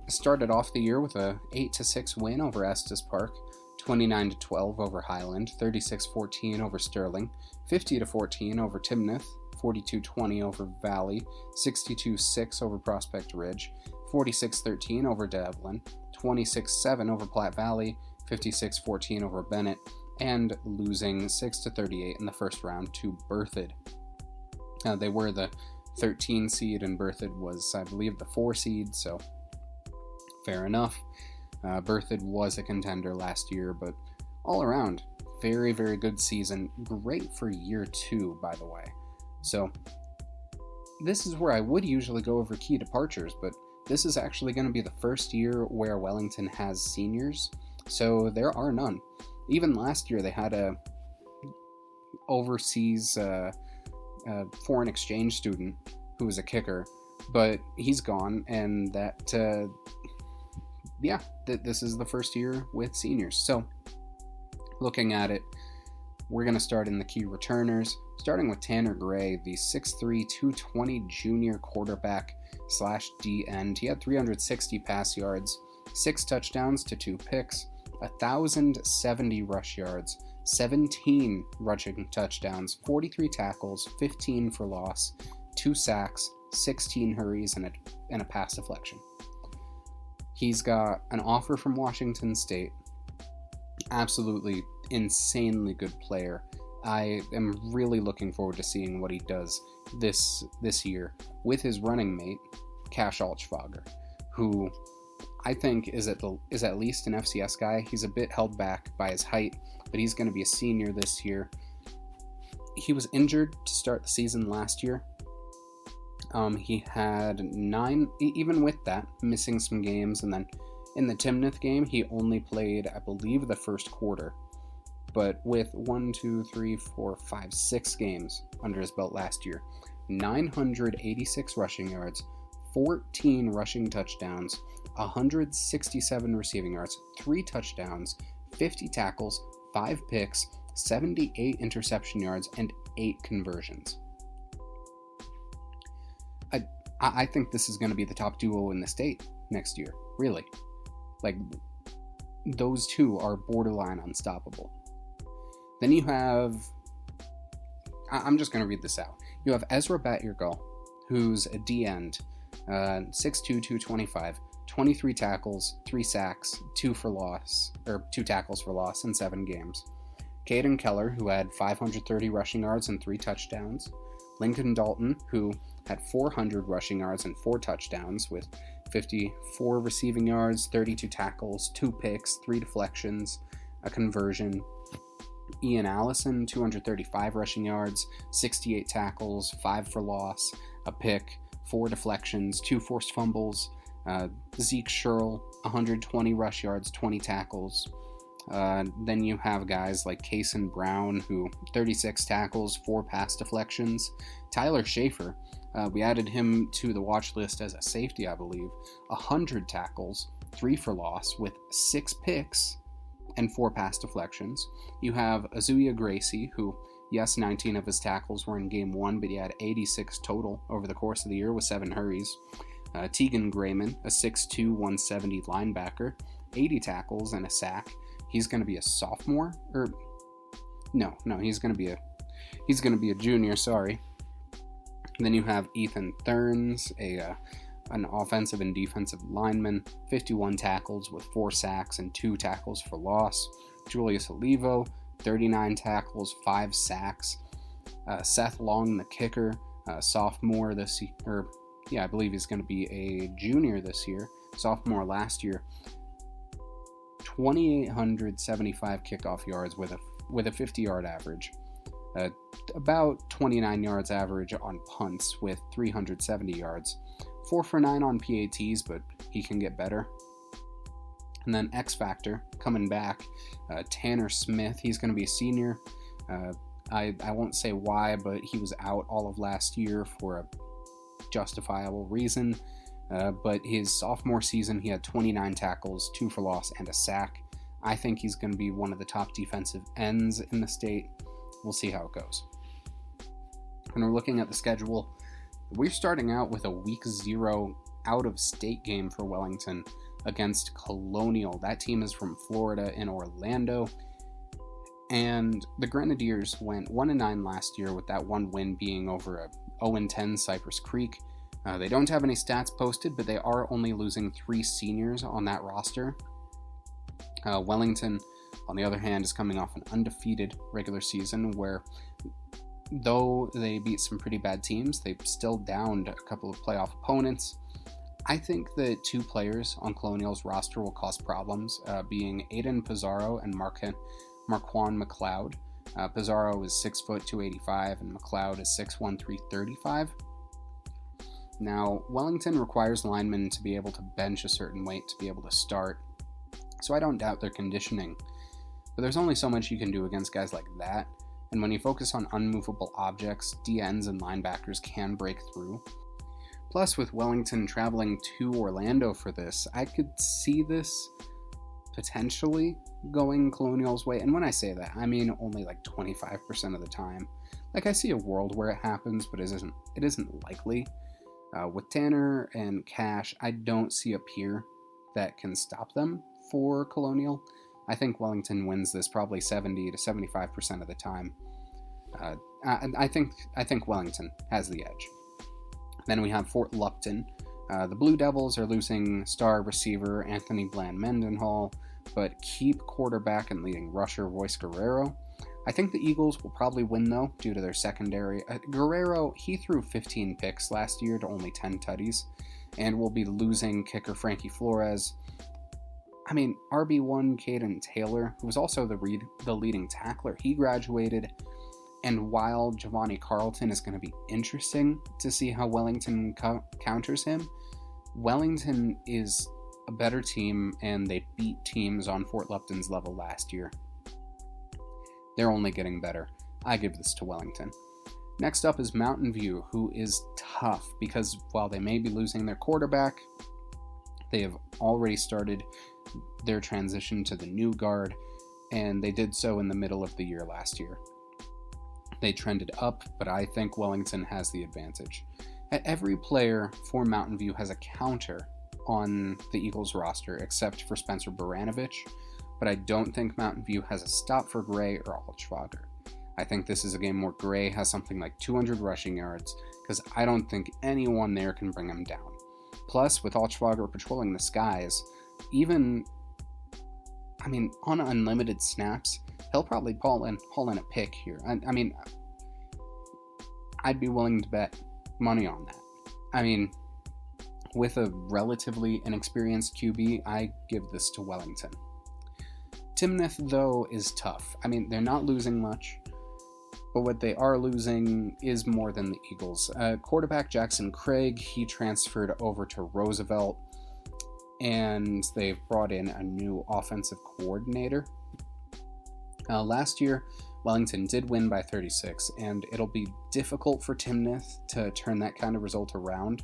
Started off the year with a 8-6 win over Estes Park, 29-12 over Highland, 36-14 over Sterling, 50-14 over Timnath, 42-20 over Valley, 62-6 over Prospect Ridge, 46-13 over Devlin, 26-7 over Platte Valley, 56-14 over Bennett, and losing 6-38 in the first round to Berthoud. They were the 13 seed, and Berthoud was, I believe, the 4 seed, so fair enough. Berthoud was a contender last year, but all around, very, very good season. Great for year 2, by the way. So this is where I would usually go over key departures, but this is actually going to be the first year where Wellington has seniors, so there are none. Even last year, they had a overseas foreign exchange student who was a kicker, but he's gone, and this is the first year with seniors. So, looking at it, we're going to start in the key returners, starting with Tanner Gray, the 6'3", 220 junior quarterback / D end. He had 360 pass yards, 6 touchdowns to 2 picks, 1,070 rush yards, 17 rushing touchdowns, 43 tackles, 15 for loss, 2 sacks, 16 hurries, and a pass deflection. He's got an offer from Washington State. Absolutely insanely good player. I am really looking forward to seeing what he does this year with his running mate, Cash Alchfager, who I think is at least an FCS guy. He's a bit held back by his height, but he's going to be a senior this year. He was injured to start the season last year. He had 9, even with that, missing some games, and then in the Timnath game, he only played, I believe, the first quarter. But with 6 games under his belt last year, 986 rushing yards, 14 rushing touchdowns, 167 receiving yards, 3 touchdowns, 50 tackles, 5 picks, 78 interception yards, and 8 conversions. I think this is going to be the top duo in the state next year, really. Like, those two are borderline unstoppable. Then you have I'm just going to read this out. You have Ezra Batyergal, who's a D-end, 6'2", 225, 23 tackles, 3 sacks, 2 tackles for loss in 7 games. Caden Keller, who had 530 rushing yards and 3 touchdowns. Lincoln Dalton, who had 400 rushing yards and 4 touchdowns with 54 receiving yards, 32 tackles, 2 picks, 3 deflections, a conversion. Ian Allison, 235 rushing yards, 68 tackles, 5 for loss, a pick, 4 deflections, 2 forced fumbles. Zeke Sherrill, 120 rush yards, 20 tackles. Then you have guys like Kason Brown, who 36 tackles, 4 pass deflections. Tyler Schaefer, we added him to the watch list as a safety, I believe. 100 tackles, 3 for loss, with 6 picks and 4 pass deflections. You have Azuya Gracie, who, yes, 19 of his tackles were in game 1, but he had 86 total over the course of the year with 7 hurries. Tegan Grayman, a 6'2", 170 linebacker, 80 tackles and a sack. He's going to be a sophomore, he's going to be a junior, sorry. And then you have Ethan Thurns, an offensive and defensive lineman, 51 tackles with 4 sacks and 2 tackles for loss. Julius Olivo, 39 tackles, 5 sacks. Seth Long, the kicker, sophomore this year, I believe he's going to be a junior this year, sophomore last year. 2,875 kickoff yards with a 50-yard average. About 29 yards average on punts with 370 yards. 4 for 9 on PATs, but he can get better. And then X Factor, coming back, Tanner Smith. He's going to be a senior. I won't say why, but he was out all of last year for a justifiable reason. But his sophomore season, he had 29 tackles, 2 for loss, and a sack. I think he's going to be one of the top defensive ends in the state. We'll see how it goes. When we're looking at the schedule, we're starting out with a week 0 out-of-state game for Wellington against Colonial. That team is from Florida in Orlando. And the Grenadiers went 1-9 last year, with that one win being over a 0-10 Cypress Creek. They don't have any stats posted, but they are only losing 3 seniors on that roster. Wellington, on the other hand, is coming off an undefeated regular season where, though they beat some pretty bad teams, they still downed a couple of playoff opponents. I think the 2 players on Colonial's roster will cause problems, being Aiden Pizarro and Marquan McLeod. Pizarro is 6 foot 285 and McLeod is 6'1", 335. Now, Wellington requires linemen to be able to bench a certain weight to be able to start, so I don't doubt their conditioning. But there's only so much you can do against guys like that, and when you focus on unmovable objects, DNs and linebackers can break through. Plus, with Wellington traveling to Orlando for this, I could see this potentially going Colonial's way. And when I say that, I mean only like 25% of the time. Like, I see a world where it happens, but it isn't likely. With Tanner and Cash, I don't see a peer that can stop them for Colonial. I think Wellington wins this probably 70 to 75% of the time. I think Wellington has the edge. Then we have Fort Lupton. The Blue Devils are losing star receiver Anthony Bland Mendenhall, but keep quarterback and leading rusher Royce Guerrero. I think the Eagles will probably win, though, due to their secondary. Guerrero, he threw 15 picks last year to only 10 tutties, and will be losing kicker Frankie Flores. I mean, RB1 Caden Taylor, who was also the leading tackler, he graduated. And while Giovanni Carlton is going to be interesting to see how Wellington counters him, Wellington is a better team, and they beat teams on Fort Lupton's level last year. They're only getting better. I give this to Wellington. Next up is Mountain View, who is tough because while they may be losing their quarterback, they have already started their transition to the new guard, and they did so in the middle of the year last year. They trended up, but I think Wellington has the advantage. Every player for Mountain View has a counter on the Eagles roster, except for Spencer Baranovich, but I don't think Mountain View has a stop for Gray or Altschwager. I think this is a game where Gray has something like 200 rushing yards, because I don't think anyone there can bring him down. Plus, with Altschwager patrolling the skies, on unlimited snaps, he'll probably haul in a pick here. I'd be willing to bet money on that. With a relatively inexperienced QB, I give this to Wellington. Timnath, though, is tough. They're not losing much, but what they are losing is more than the Eagles. Quarterback Jackson Craig, he transferred over to Roosevelt, and they've brought in a new offensive coordinator. Last year, Wellington did win by 36, and it'll be difficult for Timnath to turn that kind of result around.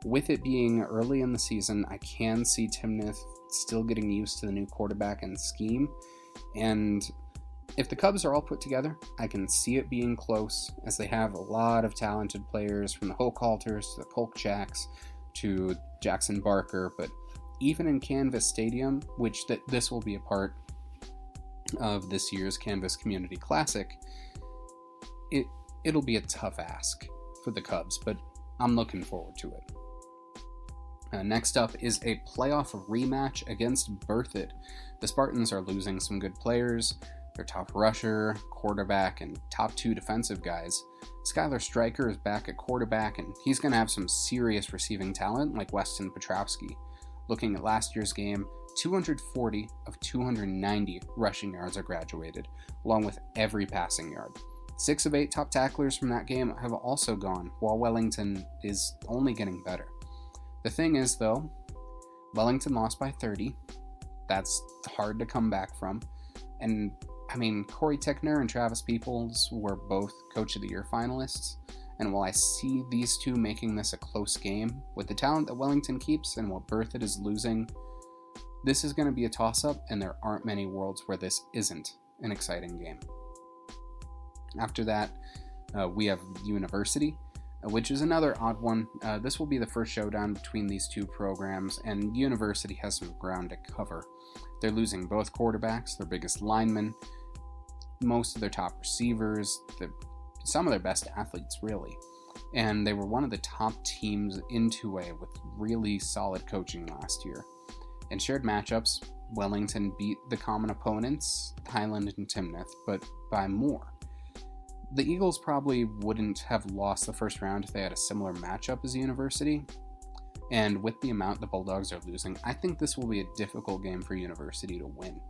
With it being early in the season, I can see Timnath still getting used to the new quarterback and scheme, and if the Cubs are all put together, I can see it being close, as they have a lot of talented players, from the Hochhalters to the Kolchaks to Jackson Barker, but even in Canvas Stadium, which this will be a part of this year's Canvas Community Classic, it'll be a tough ask for the Cubs, but I'm looking forward to it. Next up is a playoff rematch against Berthoud. The Spartans are losing some good players, their top rusher, quarterback, and top 2 defensive guys. Skylar Stryker is back at quarterback, and he's going to have some serious receiving talent like Weston Petrowski. Looking at last year's game, 240 of 290 rushing yards are graduated, along with every passing yard. 6 of 8 top tacklers from that game have also gone, while Wellington is only getting better. The thing is, though, Wellington lost by 30. That's hard to come back from. And, Corey Tickner and Travis Peoples were both Coach of the Year finalists. And while I see these two making this a close game, with the talent that Wellington keeps and what Berthoud is losing, this is going to be a toss-up, and there aren't many worlds where this isn't an exciting game. After that, we have University, which is another odd one. This will be the first showdown between these two programs, and University has some ground to cover. They're losing both quarterbacks, their biggest linemen, most of their top receivers, some of their best athletes, really. And they were one of the top teams in 2A with really solid coaching last year. In shared matchups, Wellington beat the common opponents, Highland and Timnath, but by more. The Eagles probably wouldn't have lost the first round if they had a similar matchup as University, and with the amount the Bulldogs are losing, I think this will be a difficult game for University to win.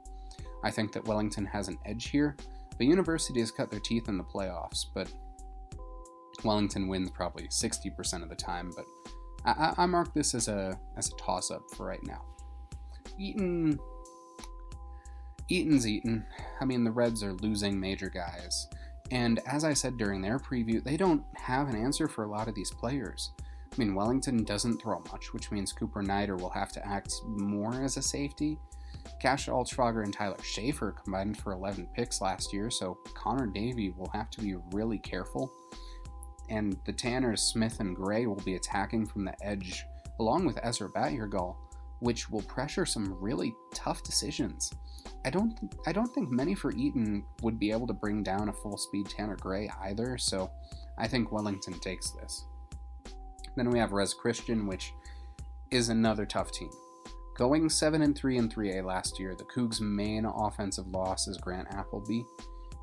I think that Wellington has an edge here, but University has cut their teeth in the playoffs, but Wellington wins probably 60% of the time, but I mark this as a toss-up for right now. Eaton's Eaton. The Reds are losing major guys. And as I said during their preview, they don't have an answer for a lot of these players. Wellington doesn't throw much, which means Cooper Nider will have to act more as a safety. Cash Altschwager and Tyler Schaefer combined for 11 picks last year, so Connor Davey will have to be really careful. And the Tanners, Smith and Gray will be attacking from the edge, along with Ezra Batyergal, which will pressure some really tough decisions. I don't think many for Eaton would be able to bring down a full-speed Tanner Gray either, so I think Wellington takes this. Then we have Res Christian, which is another tough team. Going 7-3 in 3A last year, the Cougs' main offensive loss is Grant Appleby.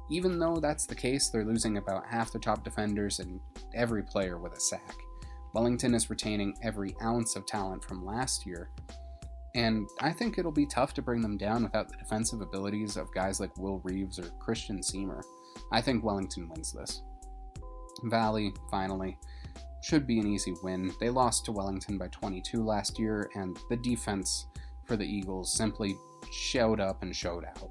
Even though that's the case, they're losing about half their top defenders and every player with a sack. Wellington is retaining every ounce of talent from last year, and I think it'll be tough to bring them down without the defensive abilities of guys like Will Reeves or Christian Seymour. I think Wellington wins this. Valley, finally, should be an easy win. They lost to Wellington by 22 last year, and the defense for the Eagles simply showed up and showed out.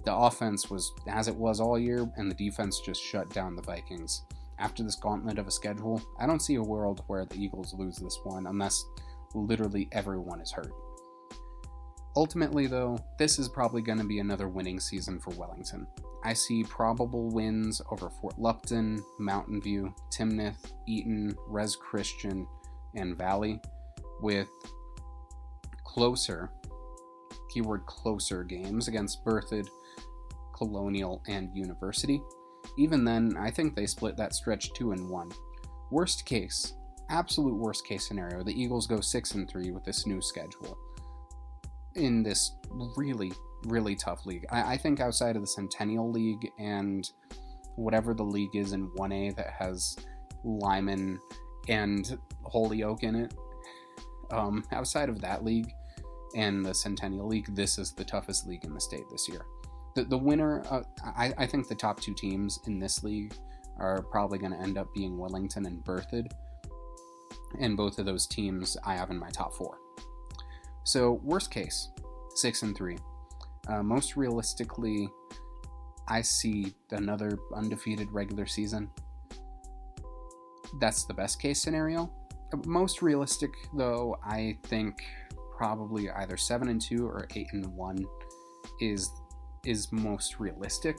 The offense was as it was all year, and the defense just shut down the Vikings. After this gauntlet of a schedule, I don't see a world where the Eagles lose this one unless literally everyone is hurt. Ultimately, though, this is probably going to be another winning season for Wellington. I see probable wins over Fort Lupton, Mountain View, Timnath, Eaton, Res Christian, and Valley, with closer, keyword closer games against Berthoud, Colonial, and University. Even then, I think they split that stretch 2-1. Worst case, absolute worst case scenario, the Eagles go 6-3 with this new schedule in this really, really tough league. I think outside of the Centennial League and whatever the league is in 1A that has Lyman and Holyoke in it, outside of that league and the Centennial League, this is the toughest league in the state this year. The winner, I think the top two teams in this league are probably going to end up being Wellington and Berthoud, and both of those teams I have in my top four. So worst case, 6-3. Most realistically, I see another undefeated regular season. That's the best case scenario. Most realistic, though, I think probably either 7-2 or 8-1 is most realistic.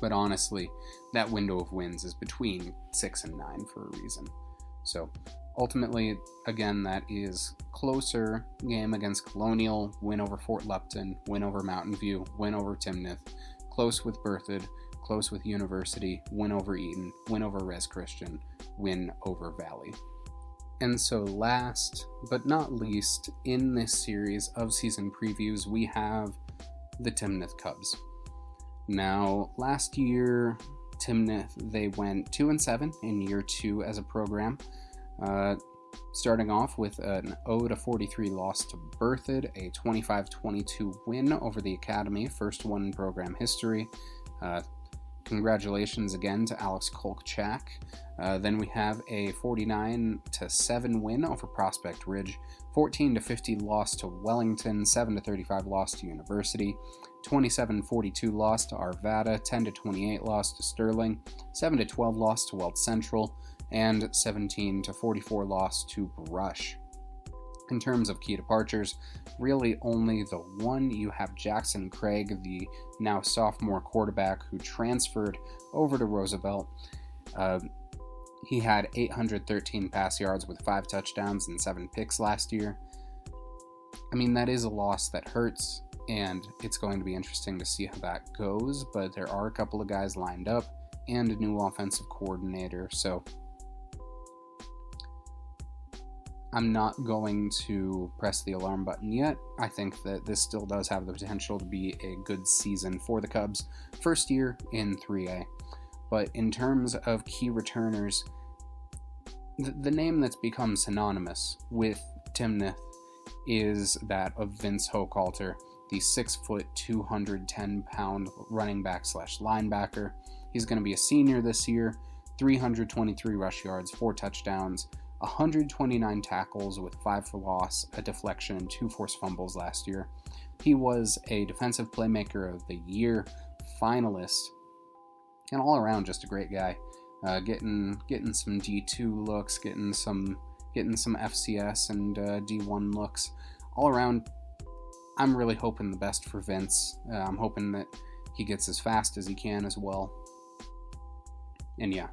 But honestly, that window of wins is between 6 and 9 for a reason. So ultimately, again, that is closer game against Colonial, win over Fort Lupton, win over Mountain View, win over Timnath, close with Berthoud, close with University, win over Eaton, win over Res Christian, win over Valley. And so last but not least, in this series of season previews, we have the Timnath Cubs. Now, last year, Timnath, they went 2-7 in year 2 as a program, starting off with an 0-43 loss to Berthoud, a 25-22 win over the Academy, first one in program history. Congratulations again to Alex Kolchak. Then we have a 49-7 win over Prospect Ridge, 14-50 loss to Wellington, 7-35 loss to University, 27-42 loss to Arvada, 10-28 loss to Sterling, 7-12 loss to Weld Central, and 17-44 loss to Brush. In terms of key departures, really only the one. You have Jackson Craig, the now sophomore quarterback who transferred over to Roosevelt. He had 813 pass yards with 5 touchdowns and 7 picks last year. I mean, that is a loss that hurts, and it's going to be interesting to see how that goes, but there are a couple of guys lined up and a new offensive coordinator, so I'm not going to press the alarm button yet. I think that this still does have the potential to be a good season for the Cubs. First year in 3A. But in terms of key returners, the name that's become synonymous with Timnath is that of Vince Hochhalter, the 6-foot, 210-pound running back / linebacker. He's going to be a senior this year, 323 rush yards, 4 touchdowns, 129 tackles with 5 for loss, a deflection, and 2 forced fumbles last year. He was a Defensive Playmaker of the Year finalist, and all around just a great guy. Getting some D2 looks, getting some FCS and D1 looks. All around, I'm really hoping the best for Vince. I'm hoping that he gets as fast as he can as well. And yeah,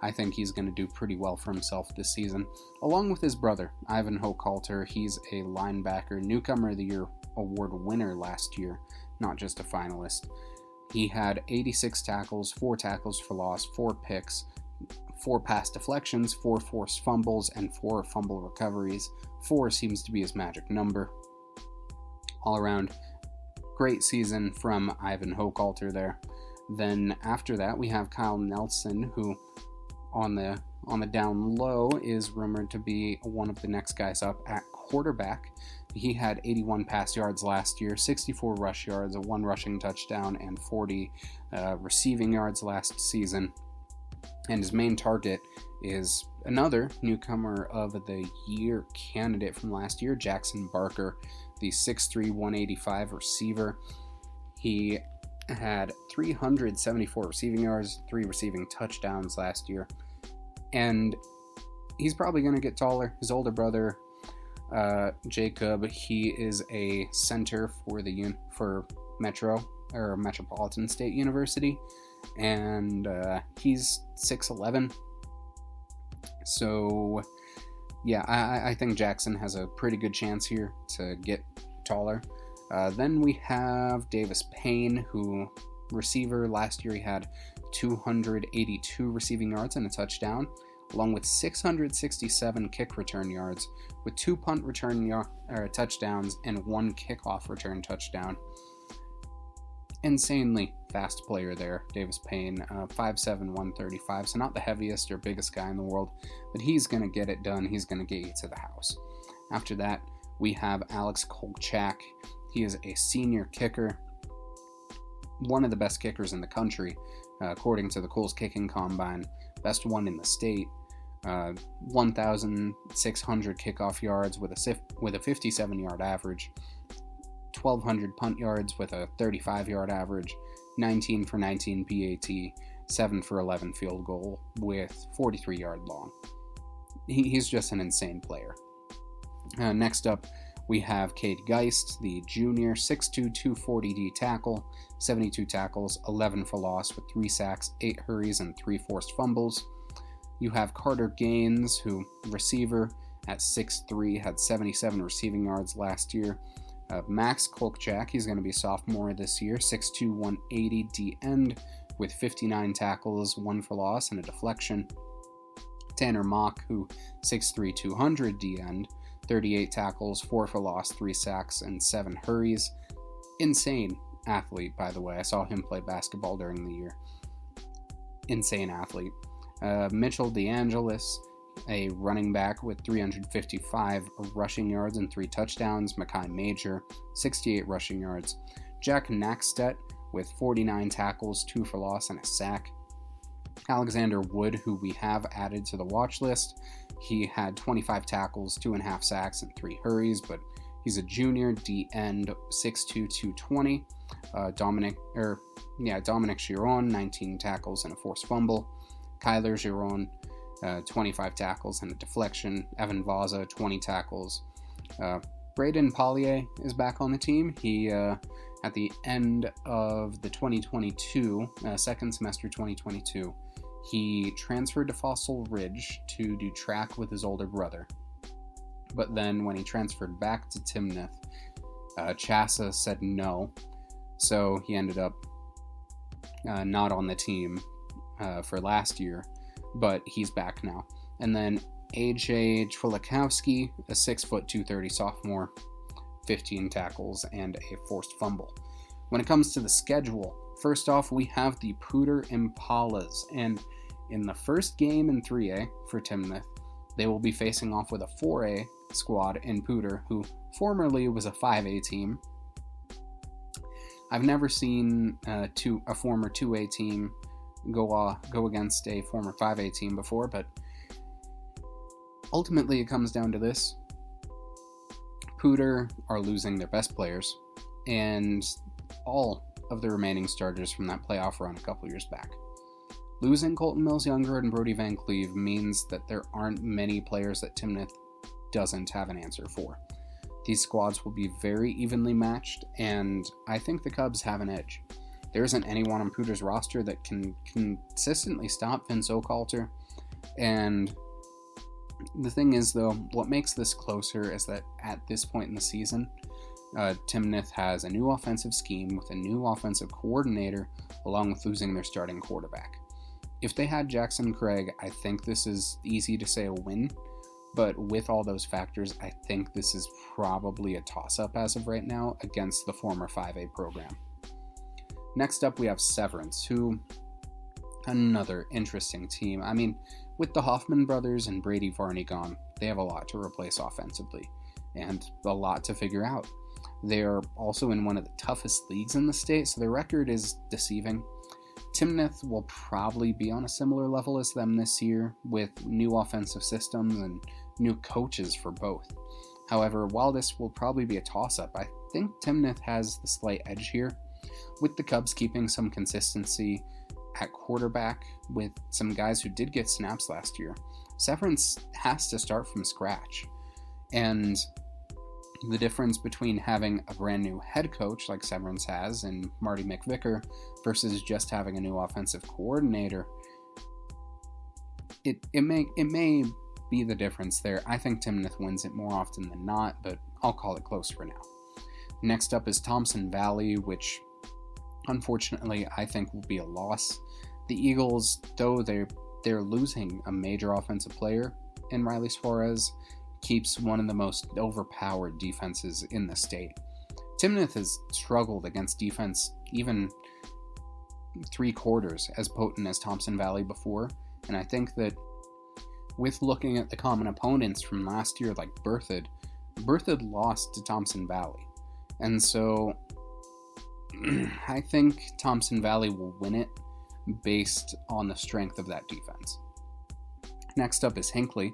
I think he's going to do pretty well for himself this season, along with his brother, Ivan Hochhalter. He's a linebacker, Newcomer of the Year award winner last year, not just a finalist. He had 86 tackles, 4 tackles for loss, 4 picks, 4 pass deflections, 4 forced fumbles, and 4 fumble recoveries. 4 seems to be his magic number. All around, great season from Ivan Hochhalter there. Then after that, we have Kyle Nelson, who on the down low is rumored to be one of the next guys up at quarterback. He had 81 pass yards last year, 64 rush yards, a 1 rushing touchdown, and 40 receiving yards last season. And his main target is another Newcomer of the Year candidate from last year, Jackson Barker, the 6'3", 185 receiver. He had 374 receiving yards, 3 receiving touchdowns last year. And he's probably going to get taller. His older brother, Jacob, he is a center for Metropolitan State University, and he's 6'11". So yeah, I think Jackson has a pretty good chance here to get taller. Then we have Davis Payne, who receiver. Last year he had 282 receiving yards and a touchdown, along with 667 kick return yards, with 2 punt return touchdowns and 1 kickoff return touchdown. Insanely fast player there, Davis Payne, 5'7", 135, so not the heaviest or biggest guy in the world, but he's going to get it done. He's going to get you to the house. After that, we have Alex Kolchak. He is a senior kicker, one of the best kickers in the country, according to the Coles Kicking Combine, best one in the state. 1,600 kickoff yards with a 57-yard average, 1,200 punt yards with a 35-yard average, 19 for 19 PAT, 7 for 11 field goal with 43-yard long. He's just an insane player. Next up, we have Cade Geist, the junior, 6'2", 240D tackle, 72 tackles, 11 for loss with 3 sacks, 8 hurries, and 3 forced fumbles. You have Carter Gaines, who, receiver, at 6'3", had 77 receiving yards last year. Max Kolchak, he's going to be a sophomore this year, 6'2", 180 D-end, with 59 tackles, 1 for loss, and a deflection. Tanner Mock, who, 6'3", 200 D-end, 38 tackles, 4 for loss, 3 sacks, and 7 hurries. Insane athlete, by the way. I saw him play basketball during the year. Insane athlete. Mitchell DeAngelis, a running back with 355 rushing yards and 3 touchdowns. Makai Major, 68 rushing yards. Jack Nackstedt with 49 tackles, 2 for loss, and a sack. Alexander Wood, who we have added to the watch list, he had 25 tackles, 2.5 sacks, and 3 hurries, but he's a junior, D-end, 6'2", 220. Dominic Giron, 19 tackles and a forced fumble. Kyler Giron, 25 tackles and a deflection. Evan Vaza, 20 tackles. Braden Pollier is back on the team. He, at the end of the 2022, second semester 2022, he transferred to Fossil Ridge to do track with his older brother. But then when he transferred back to Timnath, Chassa said no, so he ended up not on the team for last year, but he's back now. And then AJ Trelakowski, a 6', 230 sophomore, 15 tackles and a forced fumble. When it comes to the schedule, first off, we have the Pooter Impalas, and in the first game in 3A for Timnath, they will be facing off with a 4A squad in Pooter, who formerly was a 5A team. I've never seen a former 2A team go against a former 5A team before, but ultimately it comes down to this. Pooter are losing their best players and all of the remaining starters from that playoff run a couple years back. Losing Colton Mills Younger and Brody Van Cleve means that there aren't many players that Timnath doesn't have an answer for. These squads will be very evenly matched, and I think the Cubs have an edge. There isn't anyone on Pooter's roster that can consistently stop Vince Oakhalter, and the thing is, though, what makes this closer is that at this point in the season, Timnath has a new offensive scheme with a new offensive coordinator, along with losing their starting quarterback. If they had Jackson Craig, I think this is easy to say a win, but with all those factors, I think this is probably a toss-up as of right now against the former 5A program. Next up, we have Severance, who, another interesting team. I mean, with the Hoffman brothers and Brady Varney gone, they have a lot to replace offensively, and a lot to figure out. They are also in one of the toughest leagues in the state, so their record is deceiving. Timnath will probably be on a similar level as them this year, with new offensive systems and new coaches for both. However, while this will probably be a toss-up, I think Timnath has the slight edge here, with the Cubs keeping some consistency at quarterback with some guys who did get snaps last year. Severance has to start from scratch, and the difference between having a brand new head coach like Severance has and Marty McVicker versus just having a new offensive coordinator, it may be the difference there. I think Timnath wins it more often than not, but I'll call it close for now. Next up is Thompson Valley, which unfortunately, I think will be a loss. The Eagles, though they're losing a major offensive player in Riley Suarez, keeps one of the most overpowered defenses in the state. Timnath has struggled against defense even 3 quarters as potent as Thompson Valley before, and I think that with looking at the common opponents from last year like Berthoud lost to Thompson Valley, and so I think Thompson Valley will win it based on the strength of that defense. Next up is Hinckley,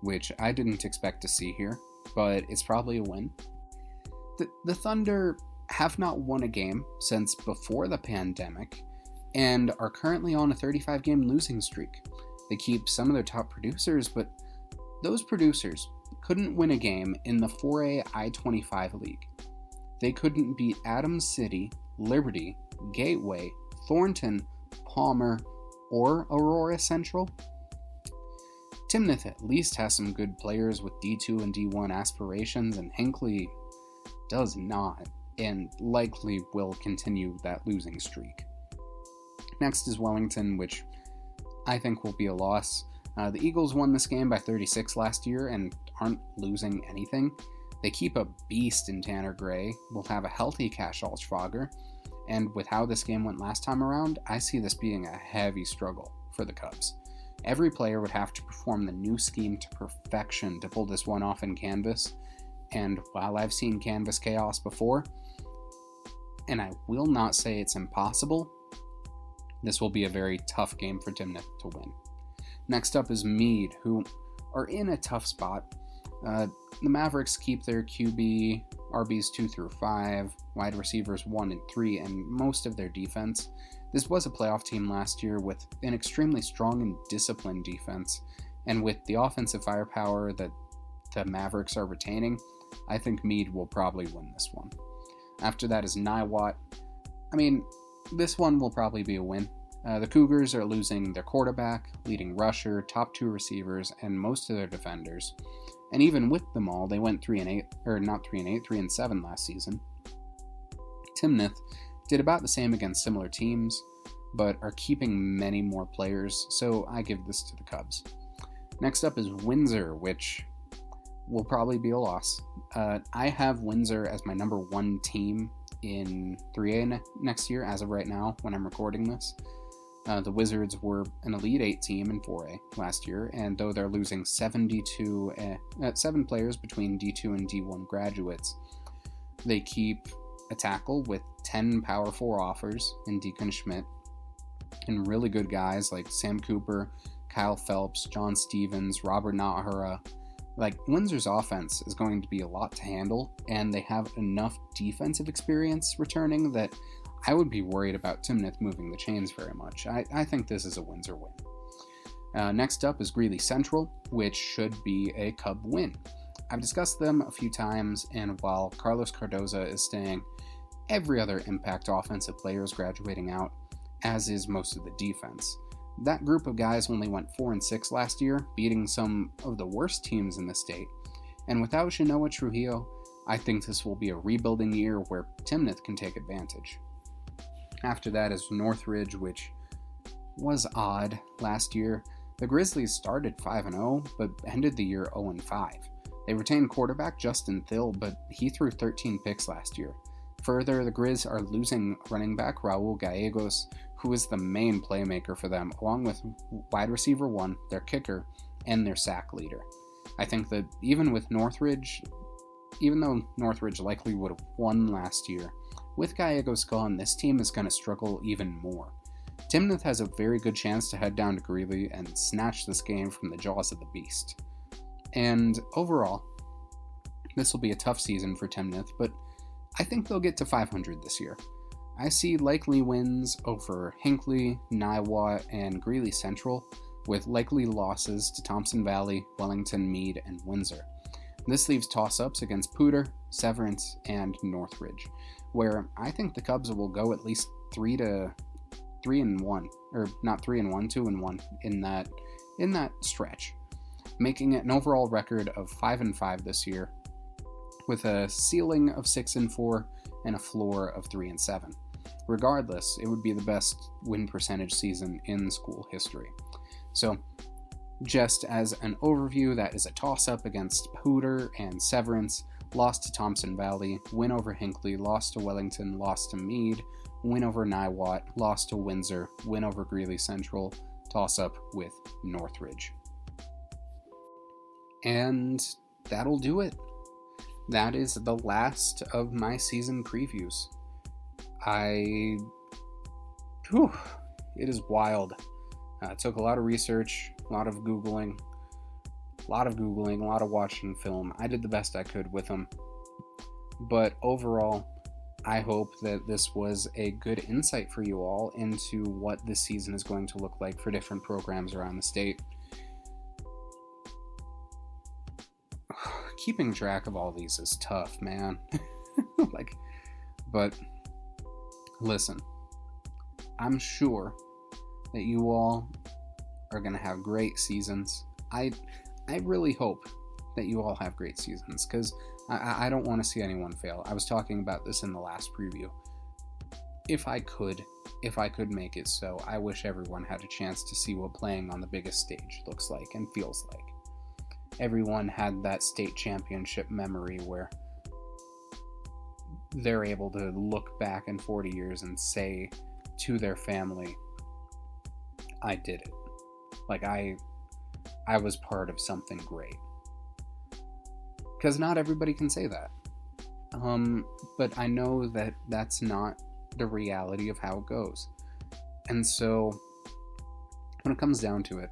which I didn't expect to see here, but it's probably a win. The Thunder have not won a game since before the pandemic and are currently on a 35-game losing streak. They keep some of their top producers, but those producers couldn't win a game in the 4A I-25 league. They couldn't beat Adams City, Liberty, Gateway, Thornton, Palmer, or Aurora Central. Timnath at least has some good players with D2 and D1 aspirations, and Hinckley does not, and likely will continue that losing streak. Next is Wellington, which I think will be a loss. The Eagles won this game by 36 last year and aren't losing anything. They keep a beast in Tanner Gray, will have a healthy Cash Alsfager, and with how this game went last time around, I see this being a heavy struggle for the Cubs. Every player would have to perform the new scheme to perfection to pull this one off in Canvas, and while I've seen Canvas chaos before, and I will not say it's impossible, this will be a very tough game for Timnath to win. Next up is Meade, who are in a tough spot. The Mavericks keep their QB, RBs 2 through 5, wide receivers 1 and 3, and most of their defense. This was a playoff team last year with an extremely strong and disciplined defense, and with the offensive firepower that the Mavericks are retaining, I think Meade will probably win this one. After that is Niwot. This one will probably be a win. The Cougars are losing their quarterback, leading rusher, top 2 receivers, and most of their defenders. And even with them all, they went 3-7 last season. Timnath did about the same against similar teams, but are keeping many more players, so I give this to the Cubs. Next up is Windsor, which will probably be a loss. I have Windsor as my number 1 team in 3A next year, as of right now, when I'm recording this. The Wizards were an Elite 8 team in 4A last year, and though they're losing 7 players between D2 and D1 graduates, they keep a tackle with 10 Power 4 offers in Deacon Schmidt, and really good guys like Sam Cooper, Kyle Phelps, John Stevens, Robert Nahara. Windsor's offense is going to be a lot to handle, and they have enough defensive experience returning that I would be worried about Timnath moving the chains very much. I think this is a Windsor win. Next up is Greeley Central, which should be a Cub win. I've discussed them a few times, and while Carlos Cardoza is staying, every other impact offensive player is graduating out, as is most of the defense. That group of guys only went 4-6 last year, beating some of the worst teams in the state, and without Shanoa Trujillo, I think this will be a rebuilding year where Timnath can take advantage. After that is Northridge, which was odd last year. The Grizzlies started 5-0, but ended the year 0-5. They retained quarterback Justin Thill, but he threw 13 picks last year. Further, the Grizz are losing running back Raul Gallegos, who is the main playmaker for them, along with wide receiver 1, their kicker, and their sack leader. I think that even though Northridge likely would have won last year, with Gallegos gone, this team is going to struggle even more. Timnath has a very good chance to head down to Greeley and snatch this game from the jaws of the beast. And overall, this will be a tough season for Timnath, but I think they'll get to 500 this year. I see likely wins over Hinckley, Niwot, and Greeley Central, with likely losses to Thompson Valley, Wellington, Meade, and Windsor. This leaves toss-ups against Poudre, Severance, and Northridge, where I think the Cubs will go at least 2-1 in that stretch, making it an overall record of 5-5 this year, with a ceiling of 6-4 and a floor of 3-7. regardless, it would be the best win percentage season in school history. So, just as an overview, that is a toss-up against Hooter and Severance, lost to Thompson Valley, win over Hinckley, lost to Wellington, lost to Meade, win over Niwot, lost to Windsor, win over Greeley Central, toss-up with Northridge. And that'll do it. That is the last of my season previews. It is wild. It took a lot of research, a lot of Googling, a lot of watching film. I did the best I could with them. But overall, I hope that this was a good insight for you all into what this season is going to look like for different programs around the state. Keeping track of all these is tough, man. But listen, I'm sure that you all are going to have great seasons. I really hope that you all have great seasons, because I don't want to see anyone fail. I was talking about this in the last preview. If I could make it so, I wish everyone had a chance to see what playing on the biggest stage looks like and feels like. Everyone had that state championship memory where they're able to look back in 40 years and say to their family, I did it. Like, I was part of something great. Because not everybody can say that. But I know that that's not the reality of how it goes. And so, when it comes down to it,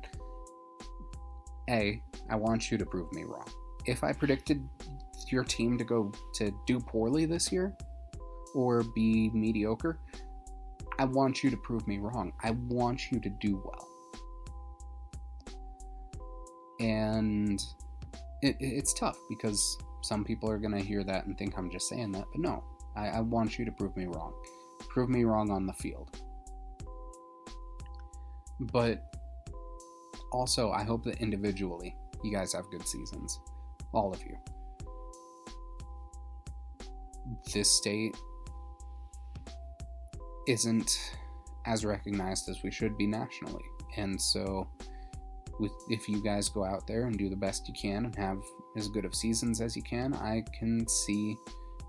I want you to prove me wrong. If I predicted your team to do poorly this year, or be mediocre, I want you to prove me wrong. I want you to do well. And it's tough, because some people are going to hear that and think I'm just saying that, but no, I want you to prove me wrong. Prove me wrong on the field. But also, I hope that individually, you guys have good seasons. All of you. This state isn't as recognized as we should be nationally. And so, if you guys go out there and do the best you can and have as good of seasons as you can, I can see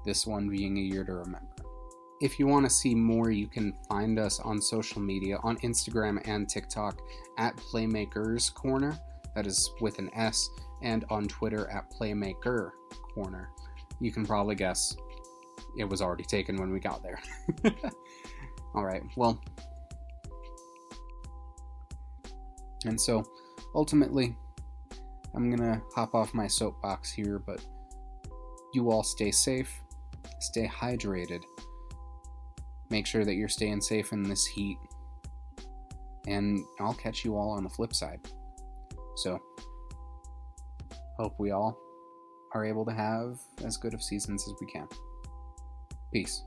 this one being a year to remember. If you want to see more, you can find us on social media, on Instagram and TikTok at Playmakers Corner, that is with an S, and on Twitter at Playmaker Corner. You can probably guess it was already taken when we got there. Alright, well, and so ultimately, I'm gonna hop off my soapbox here, but you all stay safe, stay hydrated, make sure that you're staying safe in this heat, and I'll catch you all on the flip side. So, hope we all are able to have as good of seasons as we can. Peace.